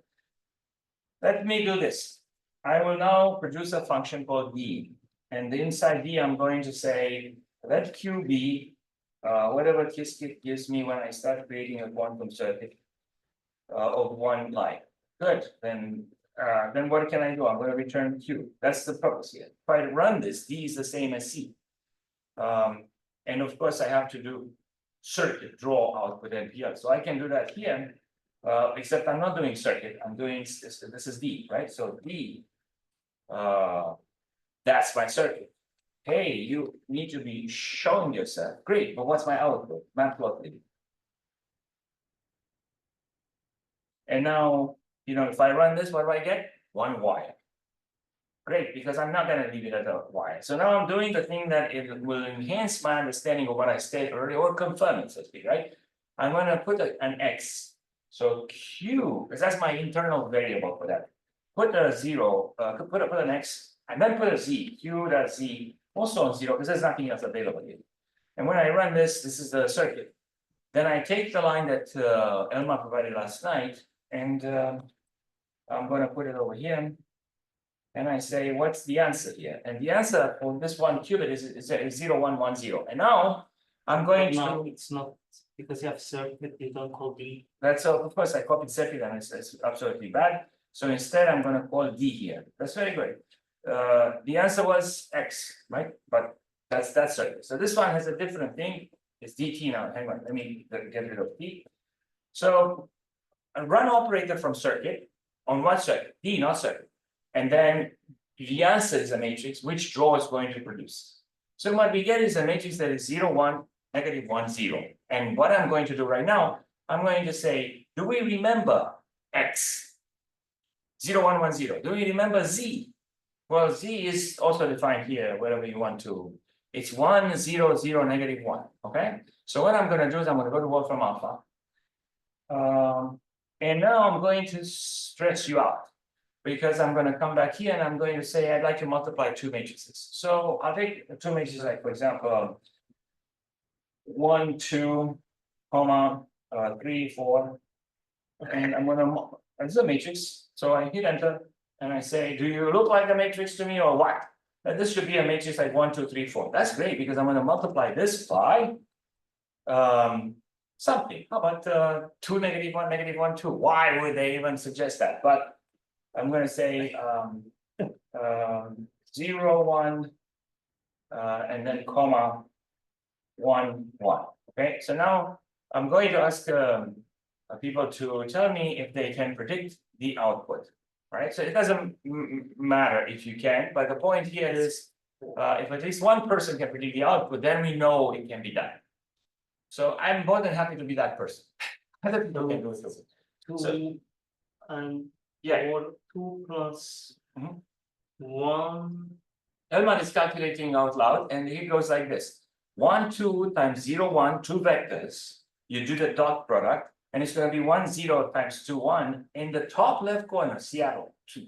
Let me do this. I will now produce a function called D. And inside D, I'm going to say, let Q be whatever Qiskit gives me when I start creating a quantum circuit of 1 line. Good, then what can I do? I'm going to return Q. That's the purpose here. If I run this, D is the same as C. And of course, I have to do circuit draw output NPL. So I can do that here, except I'm not doing circuit. I'm doing this is D, right? So D, that's my circuit. Hey, you need to be showing yourself. Great, but what's my output? Matplotlib. And now, if I run this, what do I get? 1 wire. Great, because I'm not going to leave it at a wire. So now I'm doing the thing that it will enhance my understanding of what I said earlier, or confirm it, so to speak, right? I'm going to put an X. So Q, because that's my internal variable for that. Put a 0, put an X, and then put a Z, Q.Z, also on 0, because there's nothing else available here. And when I run this, this is the circuit. Then I take the line that Elma provided last night, and I'm going to put it over here. And I say, what's the answer here? And the answer for this one qubit is 0110. And now I'm going No, to, it's not, because you have circuit, you don't call D. that's all, of course, I copied circuit and it's absolutely bad. So instead, I'm gonna call D here. That's very good. The answer was X, right? But that's circuit. So this one has a different thing. It's DT now. Hang on, let me get rid of T. So a run operator from circuit on what circuit? D, not circuit. And then the answer is a matrix which draw is going to produce. So what we get is a matrix that is 0, 1, negative 1, 0. And what I'm going to do right now, I'm going to say, do we remember X? 0, 1, 1, 0. Do we remember Z? Well, Z is also defined here, wherever you want to. It's 1, 0, 0, negative 1. Okay. So what I'm going to do is I'm going to go to Wolfram alpha. And now I'm going to stretch you out, because I'm going to come back here and I'm going to say I'd like to multiply two matrices. So I'll take two matrices, like for example, 1, 2, comma, 3, 4, and I'm going to. This is a matrix, so I hit enter and I say, do you look like a matrix to me or what? This should be a matrix like 1, 2, 3, 4. That's great, because I'm going to multiply this by something. How about 2, negative 1, negative 1, 2? Why would they even suggest that? But I'm going to say 0, 1, and then comma 1, 1. Okay, so now I'm going to ask people to tell me if they can predict the output. Right, so it doesn't matter if you can, but the point here is if at least one person can predict the output, then we know it can be done. So I'm more than happy to be that person. Other people can do it too. 2 So- and Yeah. or 2 plus Mhm. 1. Elman is calculating out loud, and he goes like this: 1, 2 times 0, 1, 2 vectors. You do the dot product, and it's going to be 1, 0 times 2, 1 in the top left corner, Seattle 2.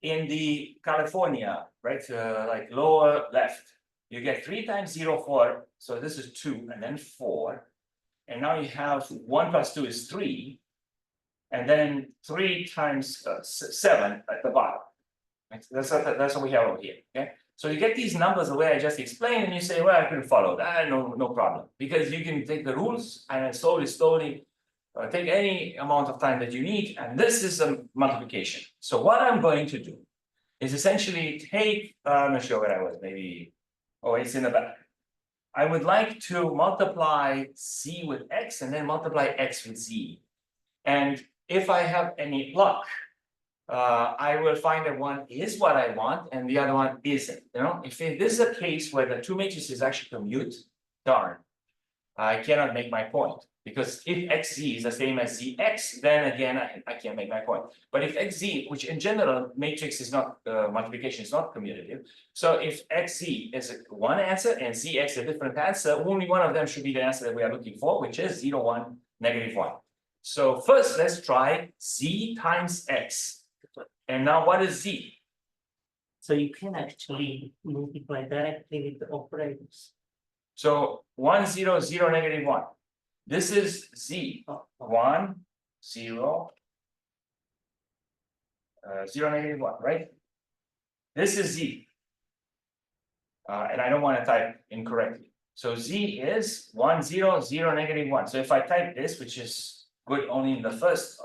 In the California, right, like lower left, you get 3 times 0, 4. So this is 2, and then 4, and now you have 1 plus 2 is 3, and then 3 times 7 at the bottom. Right? That's what we have over here. Okay, so you get these numbers the way I just explained, and you say, well, I couldn't follow that. No problem, because you can take the rules and then slowly take any amount of time that you need, and this is a multiplication. So what I'm going to do is essentially take, I'm not sure where I was, maybe, oh, it's in the back. I would like to multiply Z with X and then multiply X with Z. And if I have any luck, I will find that one is what I want and the other one isn't. You know, if this is a case where the two matrices actually commute, darn, I cannot make my point. Because if XZ is the same as ZX, then again, I can't make my point. But if XZ, which in general, matrix is not, multiplication is not commutative. So if XZ is one answer and ZX a different answer, only one of them should be the answer that we are looking for, which is 0, 1, negative 1. So first, let's try Z times X. And now what is Z? So you can actually multiply directly with the operators. So 1, 0, 0, negative 1. This is Z, 1, 0, 0, negative 1, right? This is Z. And I don't want to type incorrectly. So Z is 1, 0, 0, negative 1. So if I type this, which is good only in the first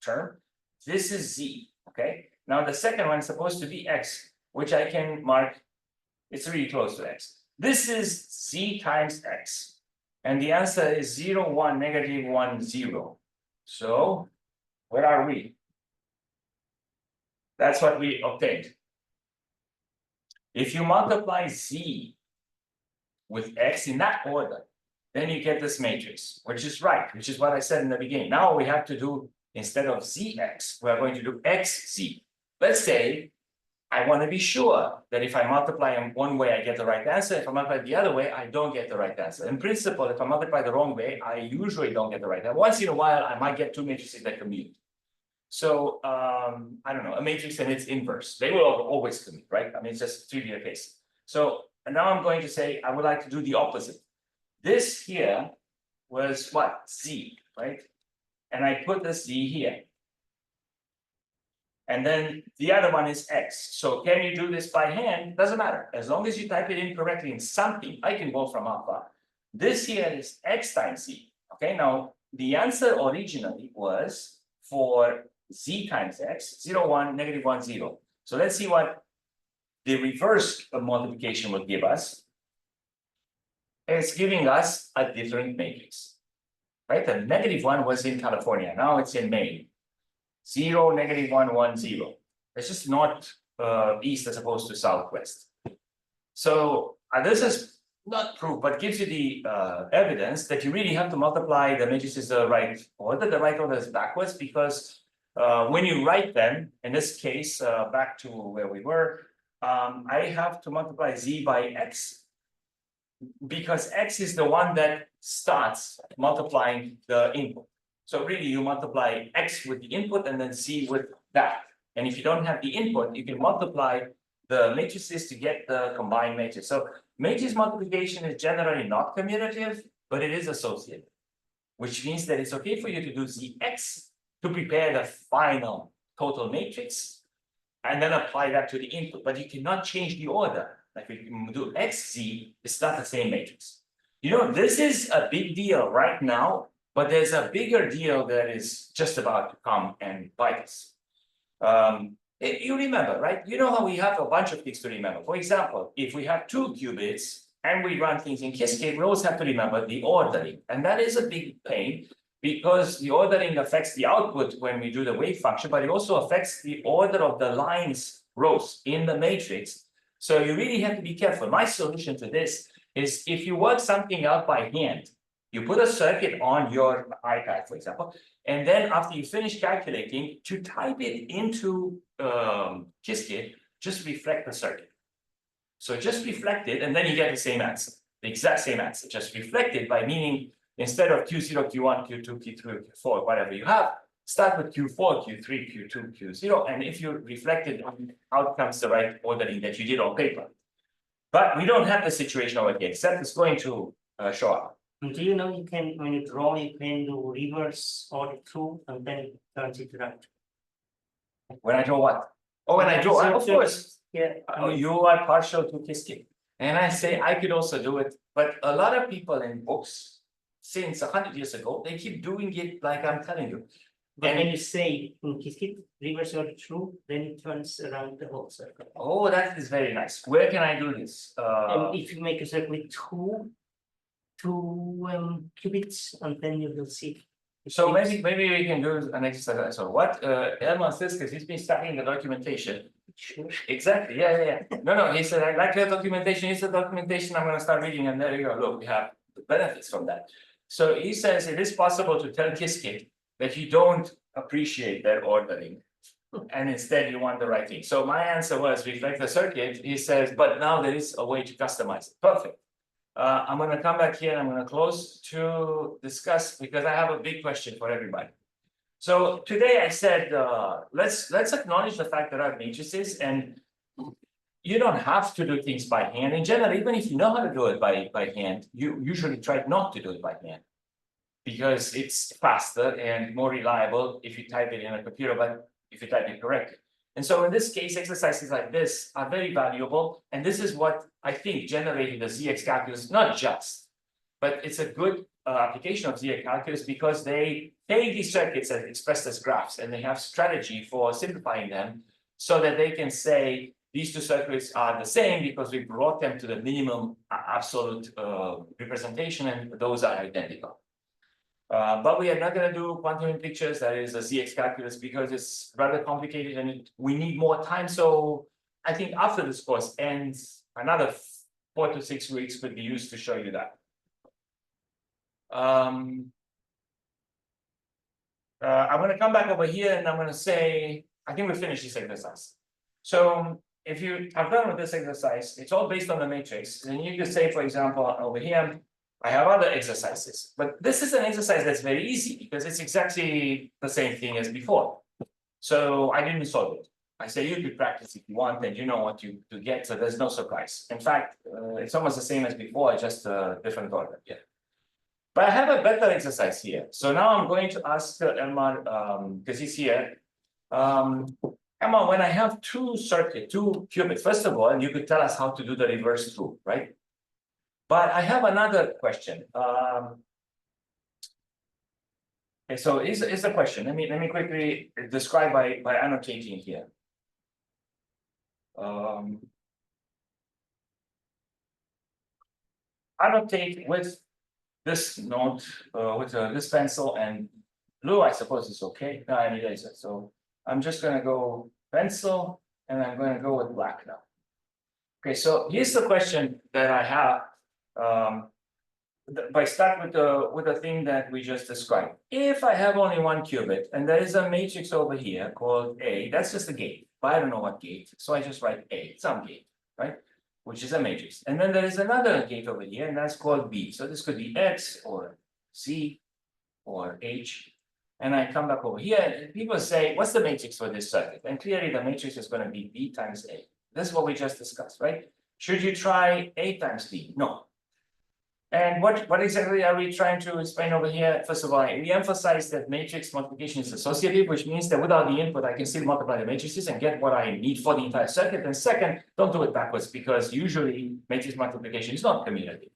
term, this is Z, okay? Now the second one is supposed to be X, which I can mark, it's really close to X. This is Z times X. And the answer is 0, 1, negative 1, 0. So where are we? That's what we obtained. If you multiply Z with X in that order, then you get this matrix, which is right, which is what I said in the beginning. Now we have to do, instead of ZX, we're going to do XZ. Let's say I want to be sure that if I multiply in one way, I get the right answer. If I multiply the other way, I don't get the right answer. In principle, if I multiply the wrong way, I usually don't get the right answer. Once in a while, I might get two matrices that commute. So I don't know, a matrix and its inverse, they will always commute, right? I mean, it's just a trivial case. So now I'm going to say I would like to do the opposite. This here was what? Z, right? And I put this Z here. And then the other one is X. So can you do this by hand? Doesn't matter. As long as you type it in correctly in something, I can go from how far. This here is X times Z. Okay, now the answer originally was for Z times X, 0, 1, negative 1, 0. So let's see what the reverse multiplication will give us. It's giving us a different matrix. Right? The negative 1 was in California. Now it's in Maine. 0, negative 1, 1, 0. It's just not east as opposed to southwest. So this is not proof, but gives you the evidence that you really have to multiply the matrices the right order. The right order is backwards because when you write them, in this case, back to where we were, I have to multiply Z by X because X is the one that starts multiplying the input. So really you multiply X with the input and then Z with that. And if you don't have the input, you can multiply the matrices to get the combined matrix. So matrix multiplication is generally not commutative, but it is associative, which means that it's okay for you to do ZX to prepare the final total matrix and then apply that to the input, but you cannot change the order. Like if you do XZ, it's not the same matrix. You know, this is a big deal right now, but there's a bigger deal that is just about to come and bite us. You remember, right? You know how we have a bunch of things to remember. For example, if we have 2 qubits and we run things in Qiskit, we always have to remember the ordering. And that is a big pain because the ordering affects the output when we do the wave function, but it also affects the order of the lines rows in the matrix. So you really have to be careful. My solution to this is if you work something out by hand, you put a circuit on your iPad, for example, and then after you finish calculating, to type it into Qiskit, just reflect the circuit. So just reflect it, and then you get the same answer, the exact same answer. Just reflect it by meaning instead of Q0, Q1, Q2, Q3, Q4, whatever you have, start with Q4, Q3, Q2, Q0, and if you reflect it, out comes the right ordering that you did on paper. But we don't have the situation over here, except it's going to show up. Do you know you can, when you draw, you can do reverse order through and then it turns it right? When I draw what? Oh, when I draw, of course. Yeah. You are partial to Qiskit. And I say I could also do it, but a lot of people in books since 100 years ago, they keep doing it like I'm telling you. But when you say in Qiskit reverse order through, then it turns around the whole circle. Oh, that is very nice. Where can I do this? And if you make a circle with two qubits, and then you will see. So maybe we can do an exercise. So what Elman says, because he's been studying the documentation. Sure. Exactly. Yeah. No. He said, I like the documentation. He said documentation. I'm going to start reading, and there you go. Look, we have the benefits from that. So he says it is possible to tell Qiskit that you don't appreciate their ordering, and instead you want the right thing. So my answer was reflect the circuit. He says, but now there is a way to customize it. Perfect. I'm going to come back here and I'm going to close to discuss because I have a big question for everybody. So today I said, let's acknowledge the fact that there are matrices and you don't have to do things by hand. In general, even if you know how to do it by hand, you usually try not to do it by hand because it's faster and more reliable if you type it in a computer, but if you type it correctly. And so in this case, exercises like this are very valuable. And this is what I think generated the ZX calculus, not just, but it's a good application of ZX calculus because they take these circuits and expressed as graphs, and they have strategy for simplifying them so that they can say these two circuits are the same because we brought them to the minimum absolute representation, and those are identical. But we are not going to do quantum in pictures, that is a ZX calculus, because it's rather complicated and we need more time. So I think after this course ends, another 4 to 6 weeks could be used to show you that. I'm going to come back over here and I'm going to say, I think we finished this exercise. So if you have done with this exercise, it's all based on the matrix. And you could say, for example, over here, I have other exercises, but this is an exercise that's very easy because it's exactly the same thing as before. So I didn't solve it. I say you could practice if you want and you know what to get, so there's no surprise. In fact, it's almost the same as before, just a different order. Yeah. But I have a better exercise here. So now I'm going to ask Elmar, because he's here. Come on, when I have two qubits, first of all, you could tell us how to do the reverse true, right? But I have another question. Okay, so is the question. Let me quickly describe by annotating here. Annotate with this note, with this pencil and blue, I suppose is okay. No, I need laser. So I'm just gonna go pencil and I'm gonna go with black now. Okay, so here's the question that I have. By start with the thing that we just described. If I have only one qubit and there is a matrix over here called A, that's just a gate, but I don't know what gate, so I just write A, some gate, right? Which is a matrix. And then there is another gate over here, and that's called B. So this could be X or C or H. And I come back over here, and people say, what's the matrix for this circuit? And clearly the matrix is going to be B times A. This is what we just discussed, right? Should you try A times B? No. And what exactly are we trying to explain over here? First of all, we emphasize that matrix multiplication is associative, which means that without the input, I can still multiply the matrices and get what I need for the entire circuit. And second, don't do it backwards, because usually matrix multiplication is not commutative.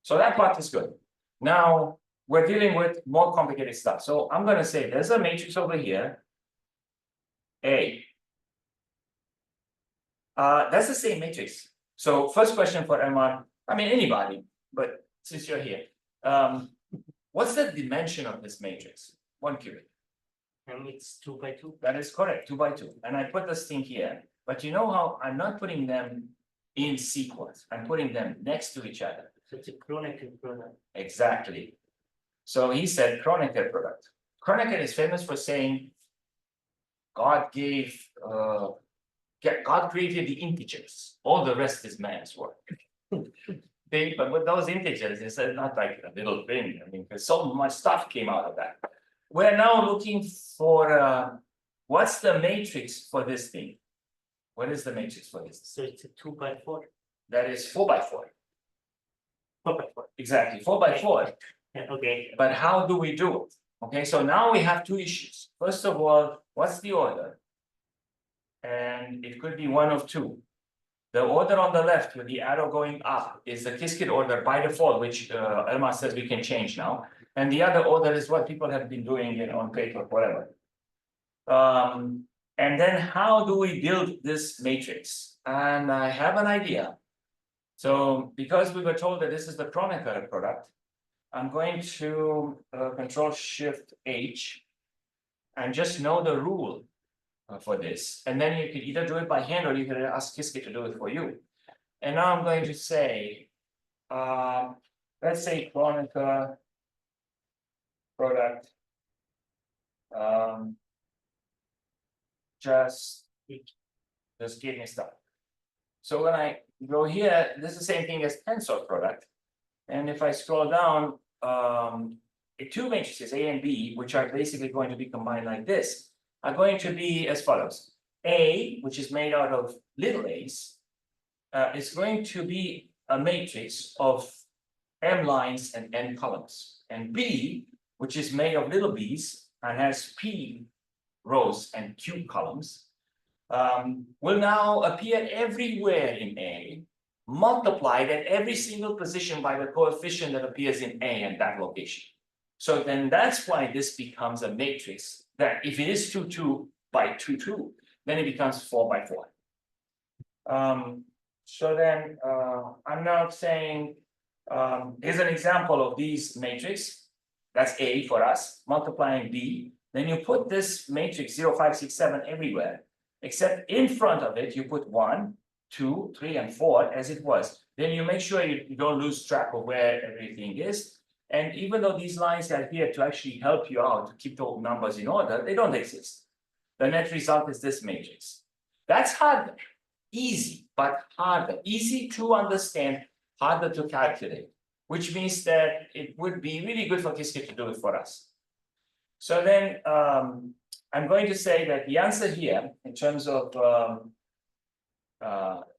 So that part is good. Now we're dealing with more complicated stuff. So I'm going to say there's a matrix over here, A. That's the same matrix. So first question for MR, I mean anybody, but since you're here, what's the dimension of this matrix? 1 qubit. It's 2 by 2. That is correct, 2 by 2. And I put this thing here, but you know how I'm not putting them in sequence. I'm putting them next to each other. So it's a Kronecker product. Exactly. So he said Kronecker product. Kronecker is famous for saying God created the integers. All the rest is man's work. But with those integers, it's not like a little thing. I mean, because so much stuff came out of that. We're now looking for what's the matrix for this thing? What is the matrix for this? So it's a 2 by 4. That is 4 by 4. 4 by 4. Exactly, 4 by 4. Yeah, okay. But how do we do it? Okay, so now we have two issues. First of all, what's the order? And it could be one of two. The order on the left with the arrow going up is the Kiskit order by default, which Elmar says we can change now. And the other order is what people have been doing on paper, whatever. And then how do we build this matrix? And I have an idea. So because we were told that this is the Kronecker product, I'm going to Control Shift H and just know the rule for this. And then you could either do it by hand or you could ask Kiskit to do it for you. And now I'm going to say, let's say Kronecker product, just give me stuff. So when I go here, this is the same thing as tensor product. And if I scroll down, two matrices, A and B, which are basically going to be combined like this, are going to be as follows. A, which is made out of little a's, is going to be a matrix of m lines and n columns. And B, which is made of little b's and has p rows and q columns, will now appear everywhere in A, multiplied at every single position by the coefficient that appears in A and that location. So then that's why this becomes a matrix that if it is 2, 2 by 2, 2, then it becomes 4 by 4. So then I'm now saying, here's an example of these matrix. That's A for us, multiplying B. Then you put this matrix 0, 5, 6, 7 everywhere, except in front of it, you put 1, 2, 3, and 4 as it was. Then you make sure you don't lose track of where everything is. And even though these lines are here to actually help you out to keep the numbers in order, they don't exist. The net result is this matrix. That's harder, easy, but harder. Easy to understand, harder to calculate, which means that it would be really good for Kiskit to do it for us. So then I'm going to say that the answer here, in terms of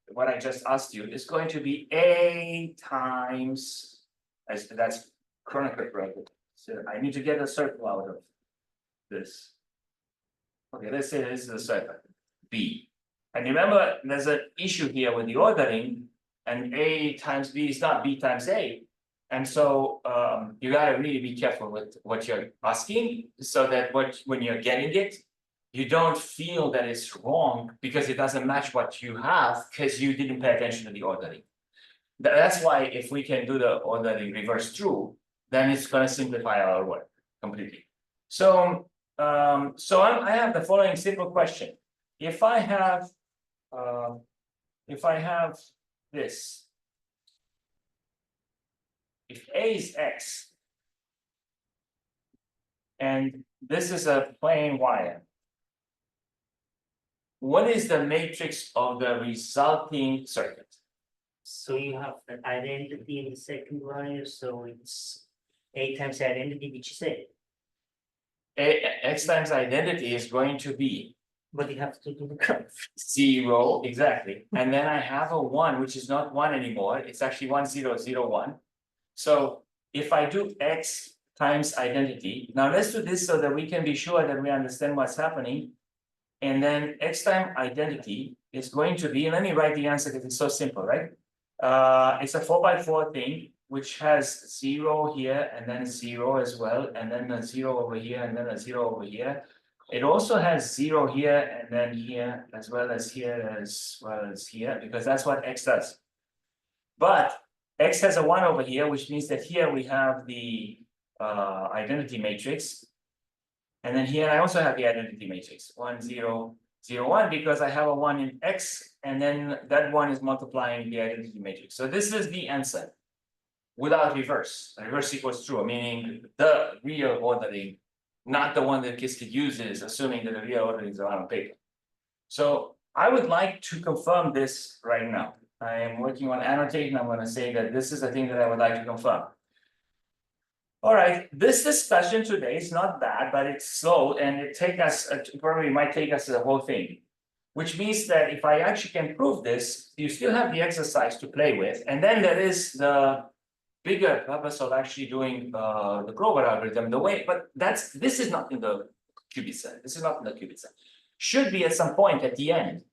what I just asked you, is going to be A times, that's Kronecker product. So I need to get a circle out of this. Okay, let's say this is a circle. B. And remember, there's an issue here with the ordering, and A times B is not B times A. And so you gotta really be careful with what you're asking, so that when you're getting it, you don't feel that it's wrong because it doesn't match what you have, because you didn't pay attention to the ordering. That's why if we can do the ordering reverse true, then it's gonna simplify our work completely. So I have the following simple question. If I have this, if A is X, and this is a plane wire, what is the matrix of the resulting circuit? So you have the identity in the second wire, so it's A times the identity, which is A. X times identity is going to be But you have to do the graph. 0, exactly, and then I have a 1, which is not 1 anymore, it's actually 1 0 0 1. So if I do X times identity, now let's do this so that we can be sure that we understand what's happening. And then X time identity is going to be, and let me write the answer because it's so simple, right? It's a 4x4 thing, which has 0 here and then 0 as well, and then a 0 over here and then a 0 over here. It also has 0 here and then here, as well as here, because that's what X does. But X has a 1 over here, which means that here we have the identity matrix. And then here I also have the identity matrix, 1 0 0 1, because I have a 1 in X, and then that 1 is multiplying the identity matrix. So this is the answer without reverse. Reverse equals true, meaning the real ordering, not the one that Qiskit uses, assuming that the real ordering is on paper. So I would like to confirm this right now. I am working on annotating. I'm going to say that this is the thing that I would like to confirm. All right, this discussion today is not bad, but it's slow, and it probably might take us the whole thing. Which means that if I actually can prove this, you still have the exercise to play with, and then there is the bigger purpose of actually doing the Grover algorithm the way, but this is not in the qubit set. This is not in the qubit set. Should be at some point at the end.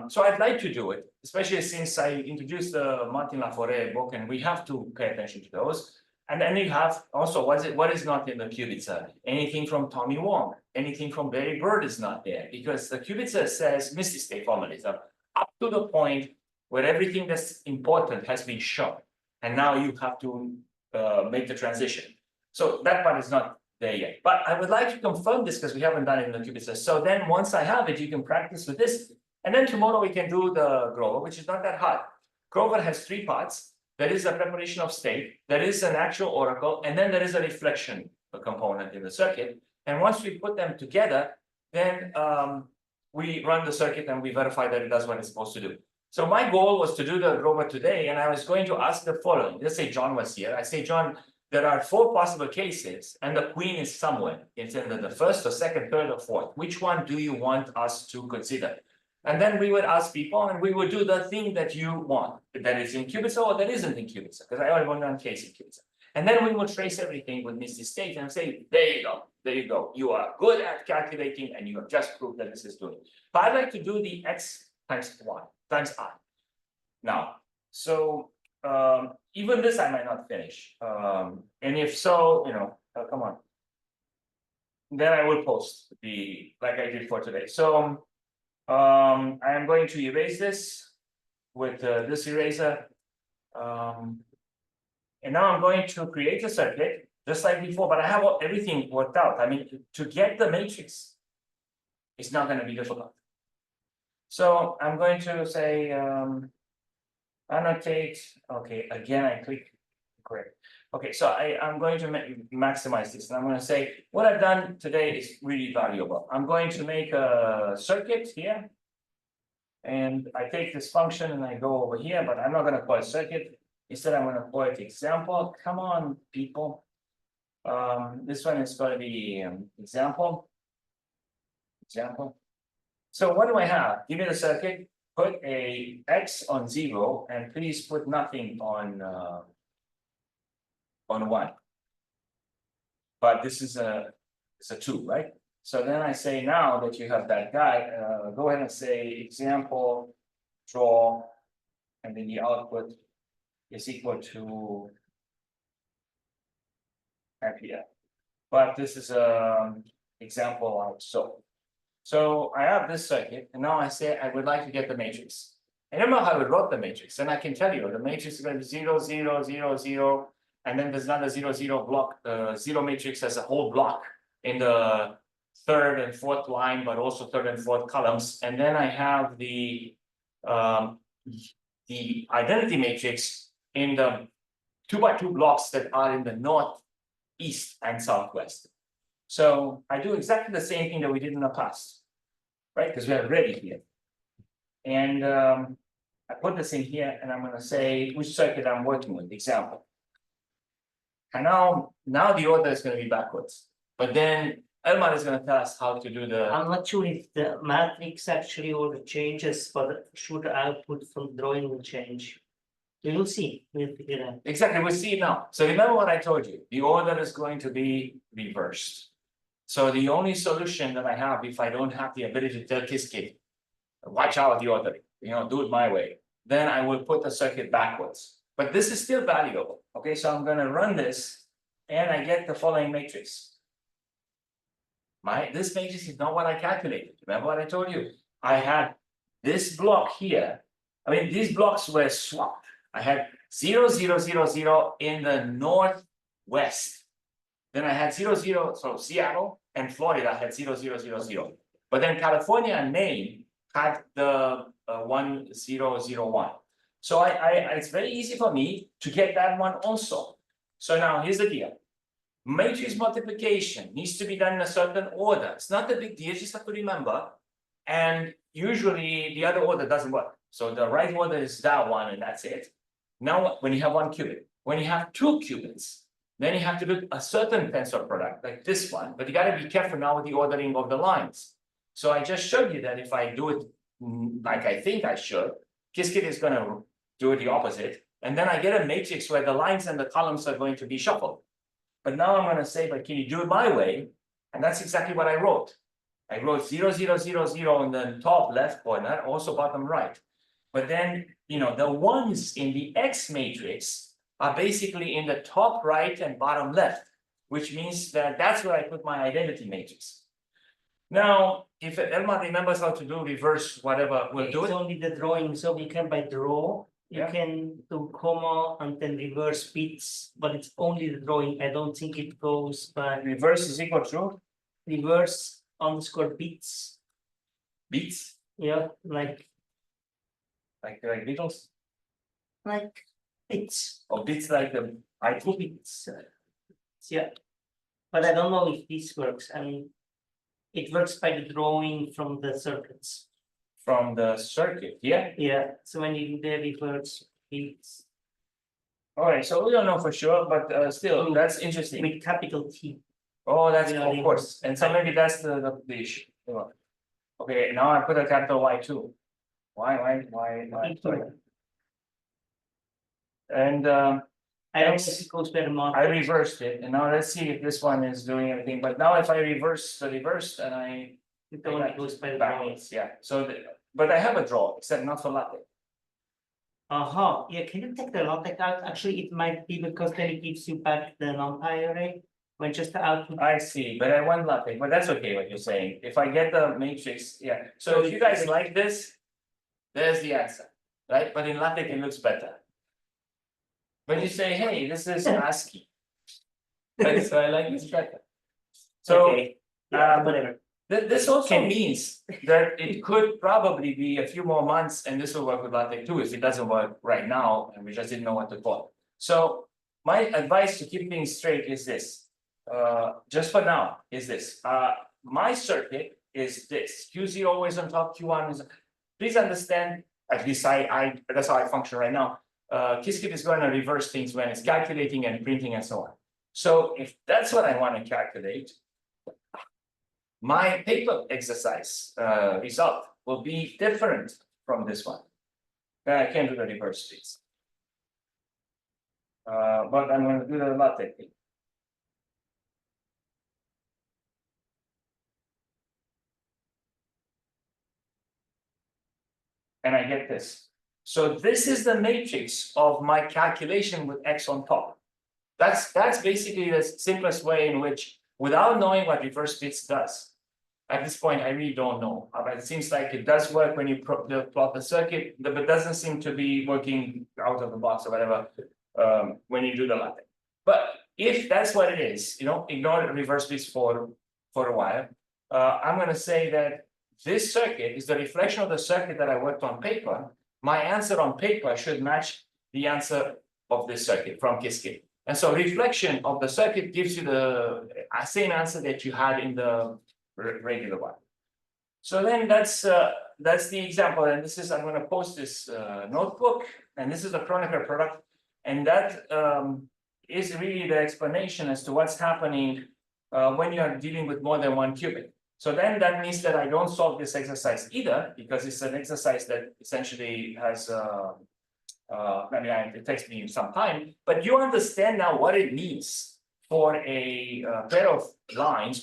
So I'd like to do it, especially since I introduced the Martin Laforêt book, and we have to pay attention to those. And then you have also what is not in the qubit set? Anything from Tommy Wong, anything from Barry Bird is not there, because the qubit set says Misty state formalism up to the point where everything that's important has been shown, and now you have to make the transition. So that part is not there yet, but I would like to confirm this because we haven't done it in the qubit set. So then once I have it, you can practice with this, and then tomorrow we can do the Grover, which is not that hard. Grover has 3 parts. There is a preparation of state, there is an actual oracle, and then there is a reflection component in the circuit. And once we put them together, then we run the circuit and we verify that it does what it's supposed to do. So my goal was to do the Grover today, and I was going to ask the following. Let's say John was here. I say, John, there are 4 possible cases, and the queen is somewhere. It's in the first or second, third, or fourth. Which one do you want us to consider? And then we would ask people, and we would do the thing that you want, that is in qubits or that isn't in qubits, because I only want one case in qubits. And then we will trace everything with Misty state and say, there you go. You are good at calculating, and you have just proved that this is doing it. But I'd like to do the X times 1 times I. Now, so even this I might not finish. And if so, come on. Then I will post like I did for today. So I am going to erase this with this eraser. And now I'm going to create a circuit just like before, but I have everything worked out. I mean, to get the matrix, it's not going to be difficult. So I'm going to say annotate. Okay, again, I click correct. Okay, so I'm going to maximize this, and I'm going to say what I've done today is really valuable. I'm going to make a circuit here, and I take this function and I go over here, but I'm not going to call it circuit. Instead, I'm going to call it example. Come on, people. This one is going to be example. So what do I have? Give me the circuit. Put a X on 0, and please put nothing on 1. But this is it's a 2, right? So then I say now that you have that guy, go ahead and say example, draw, and then the output is equal to RPF. But this is example also. So I have this circuit, and now I say I would like to get the matrix. I don't know how to wrote the matrix, and I can tell you the matrix is going to be 0, 0, 0, 0, and then there's another 0, 0 block. The zero matrix has a whole block in the third and fourth line, but also third and fourth columns. And then I have the identity matrix in the 2 by 2 blocks that are in the north, east, and southwest. So I do exactly the same thing that we did in the past, right? Because we are ready here. And I put this in here, and I'm going to say which circuit I'm working with, example. And now the order is going to be backwards. But then Elmar is going to tell us how to do the. I'm not sure if the matrix actually order changes, but sure the output from drawing will change. We will see, we'll figure it out. Exactly, we'll see it now. So remember what I told you, the order is going to be reversed. So the only solution that I have, if I don't have the ability to tell Qiskit, watch out the order, do it my way, then I will put the circuit backwards. But this is still valuable. Okay, so I'm gonna run this and I get the following matrix. This matrix is not what I calculated. Remember what I told you? I had this block here. I mean, these blocks were swapped. I had 0, 0, 0, 0 in the northwest. Then I had 0, 0, so Seattle and Florida had 0, 0, 0, 0. But then California and Maine had the 1, 0, 0, 1. So it's very easy for me to get that one also. So now here's the deal. Matrix multiplication needs to be done in a certain order. It's not a big deal, just have to remember. And usually the other order doesn't work. So the right order is that one, and that's it. Now, when you have one qubit, when you have two qubits, then you have to do a certain tensor product like this one, but you got to be careful now with the ordering of the lines. So I just showed you that if I do it like I think I should, Qiskit is going to do it the opposite. And then I get a matrix where the lines and the columns are going to be shuffled. But now I'm going to say, but can you do it my way? And that's exactly what I wrote. I wrote 0, 0, 0, 0 in the top left corner, also bottom right. But then, the ones in the X matrix are basically in the top right and bottom left, which means that that's where I put my identity matrix. Now, if Elmar remembers how to do reverse whatever, we'll do It's it. only the drawing, so you can by draw, you Yeah. can do comma and then reverse bits, but it's only the drawing. I don't think it goes by Reverse is equal to reverse underscore bits. beats, Yeah, like Beatles, bits. or beats like the I2 beats. Yeah. But I don't know if this works. I mean, it works by the drawing from the circuits. From the circuit, yeah. Yeah, so when you do the reverse bits All right, so we don't know for sure, but still, that's interesting. with capital T. Oh, that's Yeah, of course, and so maybe that's the issue. Okay, now I put a capital Y too. Why? Sorry. And I don't know X, if it goes by the mark. I reversed it, and now let's see if this one is doing everything. But now if I reverse the reverse, and I It only goes by the drawing. backwards, yeah. So, but I have a draw, except not for latte. Yeah, can you take the LaTeX out? Actually, it might be because then it gives you back the non-pi array. When just the output. I see, but I want latte, but that's okay what you're saying. If I get the matrix, yeah. So So if you if- guys like this, there's the answer, right? But in latte it looks better. But you say, hey, this is ASCII. Right, so I like this better. So Okay, yeah, um, whatever. this also means that it could probably be a few more months, and this will work with latte too, if it doesn't work right now, and we just didn't know what to call. So my advice to keep things straight is this. Just for now, is this. My circuit is this. Q0 always on top, Q1 is. Please understand, at least that's how I function right now. Qiskit is going to reverse things when it's calculating and printing and so on. So if that's what I want to calculate, my paper exercise result will be different from this one. I can't do the reverse bits. But I'm going to do the latte thing. and I get this. So this is the matrix of my calculation with X on top. That's basically the simplest way in which, without knowing what reverse fits does. At this point, I really don't know, but it seems like it does work when you plot the circuit, but it doesn't seem to be working out of the box or whatever, when you do the Latin. But if that's what it is, ignore the reverse fits for a while. I'm gonna say that this circuit is the reflection of the circuit that I worked on paper. My answer on paper should match the answer of this circuit from Qiskit. And so reflection of the circuit gives you the same answer that you had in the regular one. So then that's the example, and this is, I'm going to post this notebook, and this is a Kronecker product, and that is really the explanation as to what's happening when you are dealing with more than one qubit. So then that means that I don't solve this exercise either, because it's an exercise that essentially has it takes me some time, but you understand now what it means for a pair of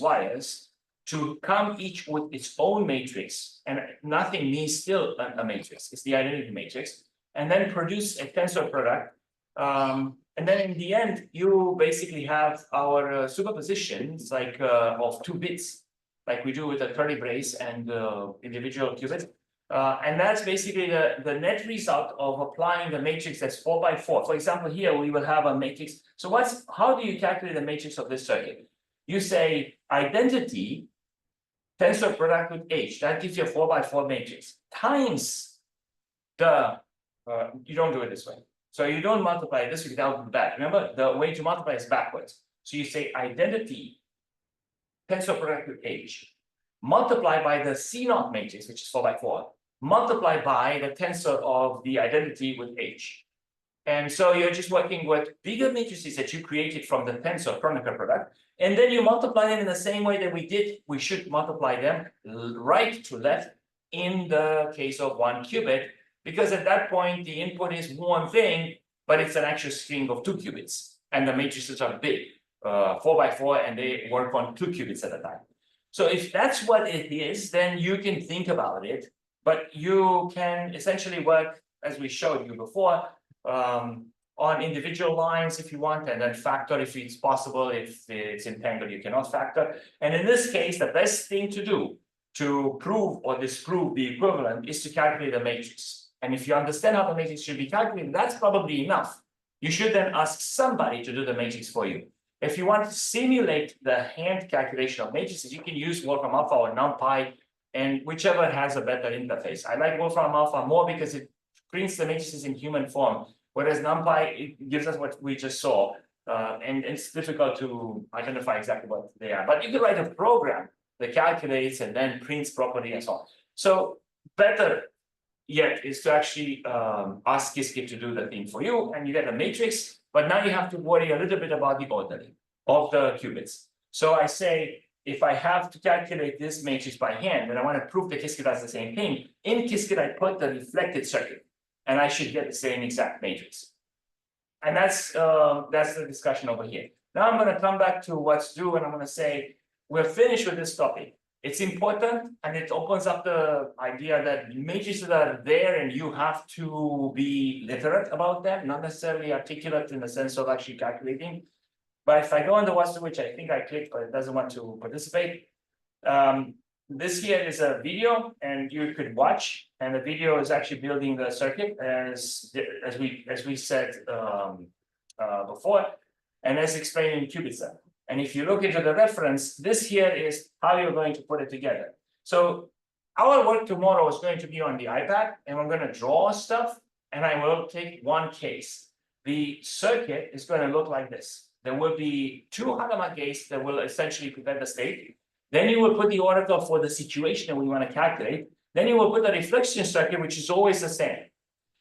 wires, to come each with its own matrix, and nothing means still a matrix, it's the identity matrix, and then produce a tensor product. And then in the end, you basically have our superpositions like of 2 bits, like we do with a curly brace and individual qubits. And that's basically the net result of applying the matrix that's 4 by 4. For example, here we will have a matrix. So how do you calculate the matrix of this circuit? You say identity tensor product with H, that gives you a 4 by 4 matrix, times the, you don't do it this way. So you don't multiply this without back. Remember, the way to multiply is backwards. So you say identity tensor product with H, multiply by the C0 matrix, which is 4 by 4, multiply by the tensor of the identity with H. And so you're just working with bigger matrices that you created from the tensor Kronecker product, and then you multiply them in the same way that we should multiply them right to left in the case of 1 qubit, because at that point the input is one thing, but it's an actual string of 2 qubits, and the matrices are big, 4 by 4, and they work on 2 qubits at a time. So if that's what it is, then you can think about it, but you can essentially work, as we showed you before, on individual lines if you want, and then factor if it's possible. If it's entangled, you cannot factor. And in this case, the best thing to do to prove or disprove the equivalent is to calculate the matrix. And if you understand how the matrix should be calculated, that's probably enough. You should then ask somebody to do the matrix for you. If you want to simulate the hand calculation of matrices, you can use Wolfram Alpha or NumPy, and whichever has a better interface. I like Wolfram Alpha more because it prints the matrices in human form, whereas NumPy, it gives us what we just saw, and it's difficult to identify exactly what they are. But you can write a program that calculates and then prints properly and so on. So better yet is to actually ask Qiskit to do the thing for you, and you get a matrix. But now you have to worry a little bit about the ordering of the qubits. So I say, if I have to calculate this matrix by hand, and I want to prove that Qiskit does the same thing, in Qiskit I put the reflected circuit, and I should get the same exact matrix. And that's the discussion over here. Now I'm going to come back to what's due, and I'm going to say, we're finished with this topic. It's important, and it opens up the idea that matrices are there and you have to be literate about them, not necessarily articulate in the sense of actually calculating. But if I go on the what's to which I think I clicked, but it doesn't want to participate. This here is a video, and you could watch, and the video is actually building the circuit as we said before, and as explained in QBitSat. And if you look into the reference, this here is how you're going to put it together. So our work tomorrow is going to be on the iPad, and we're going to draw stuff, and I will take one case. The circuit is going to look like this. There will be 2 Hadamard gates that will essentially prevent the state. Then you will put the oracle for the situation that we want to calculate. Then you will put the reflection circuit, which is always the same.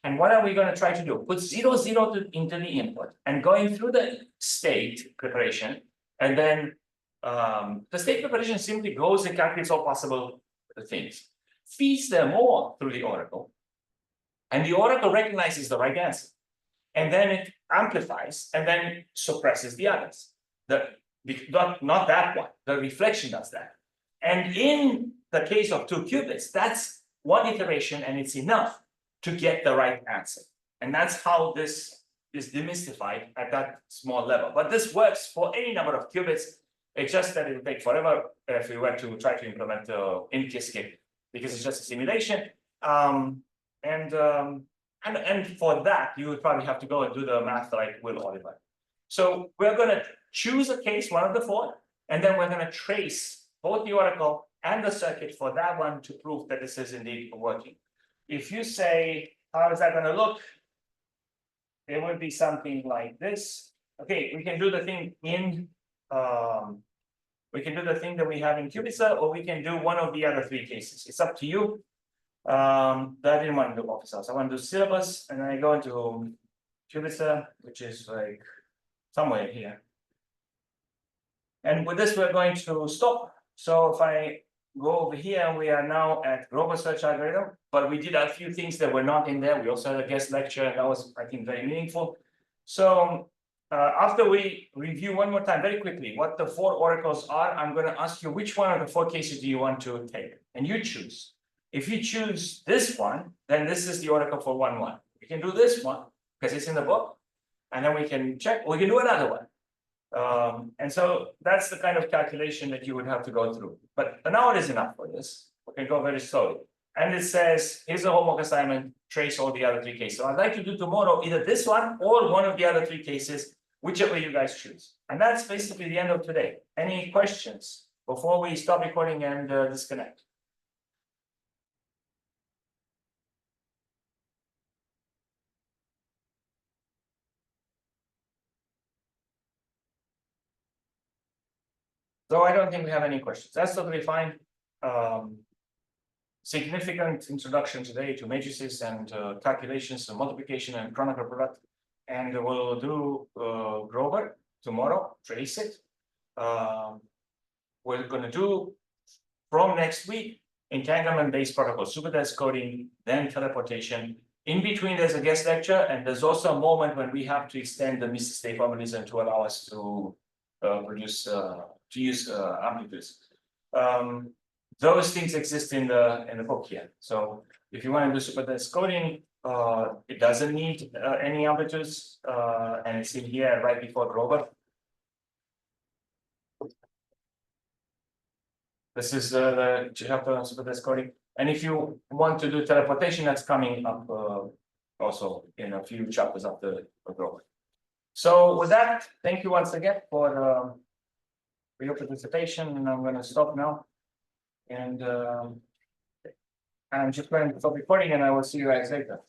And what are we going to try to do? Put 0, 0 into the input, and going through the state preparation. And then the state preparation simply goes and calculates all possible things, feeds them all through the oracle, and the oracle recognizes the right answer. And then it amplifies and then suppresses the others. Not that one, the reflection does that. And in the case of 2 qubits, that's one iteration and it's enough. to get the right answer. And that's how this is demystified at that small level. But this works for any number of qubits. It's just that it will take forever if we were to try to implement the in Qiskit, because it's just a simulation. And for that, you would probably have to go and do the math like Will Oliver. So we're going to choose a case, one of the four, and then we're going to trace both the oracle and the circuit for that one to prove that this is indeed working. If you say, how is that going to look? It would be something like this. Okay, we can do the thing in, we can do the thing that we have in Cubicsa, or we can do one of the other three cases. It's up to you. That I didn't want to do office hours. I want to do syllabus, and then I go into Cubicsa, which is like somewhere here. And with this, we're going to stop. So if I go over here, we are now at global search algorithm, but we did a few things that were not in there. We also had a guest lecture, and that was, I think, very meaningful. So after we review one more time very quickly what the four oracles are, I'm going to ask you which one of the four cases do you want to take, and you choose. If you choose this one, then this is the oracle for 1-1. We can do this one because it's in the book, and then we can check. We can do another one. And so that's the kind of calculation that you would have to go through. But an hour is enough for this. We can go very slowly. And it says, here's a homework assignment, trace all the other three cases. So I'd like to do tomorrow either this one or one of the other three cases, whichever you guys choose. And that's basically the end of today. Any questions before we stop recording and disconnect? So I don't think we have any questions. That's totally fine. Significant introduction today to matrices and calculations and multiplication and Kronecker product. And we'll do Grover tomorrow, trace it. We're going to do from next week entanglement-based protocol, superdesk coding, then teleportation. In between, there's a guest lecture, and there's also a moment when we have to extend the Mr. State formalism to allow us to produce to use amplitudes. Those things exist in the book here. So if you want to do superdesk coding, it doesn't need any amplitudes, and it's in here right before Grover. This is the chapter on superdesk coding. And if you want to do teleportation, that's coming up also in a few chapters after Grover. So with that, thank you once again for your participation, and I'm going to stop now. And I'm just going to stop recording, and I will see you guys later.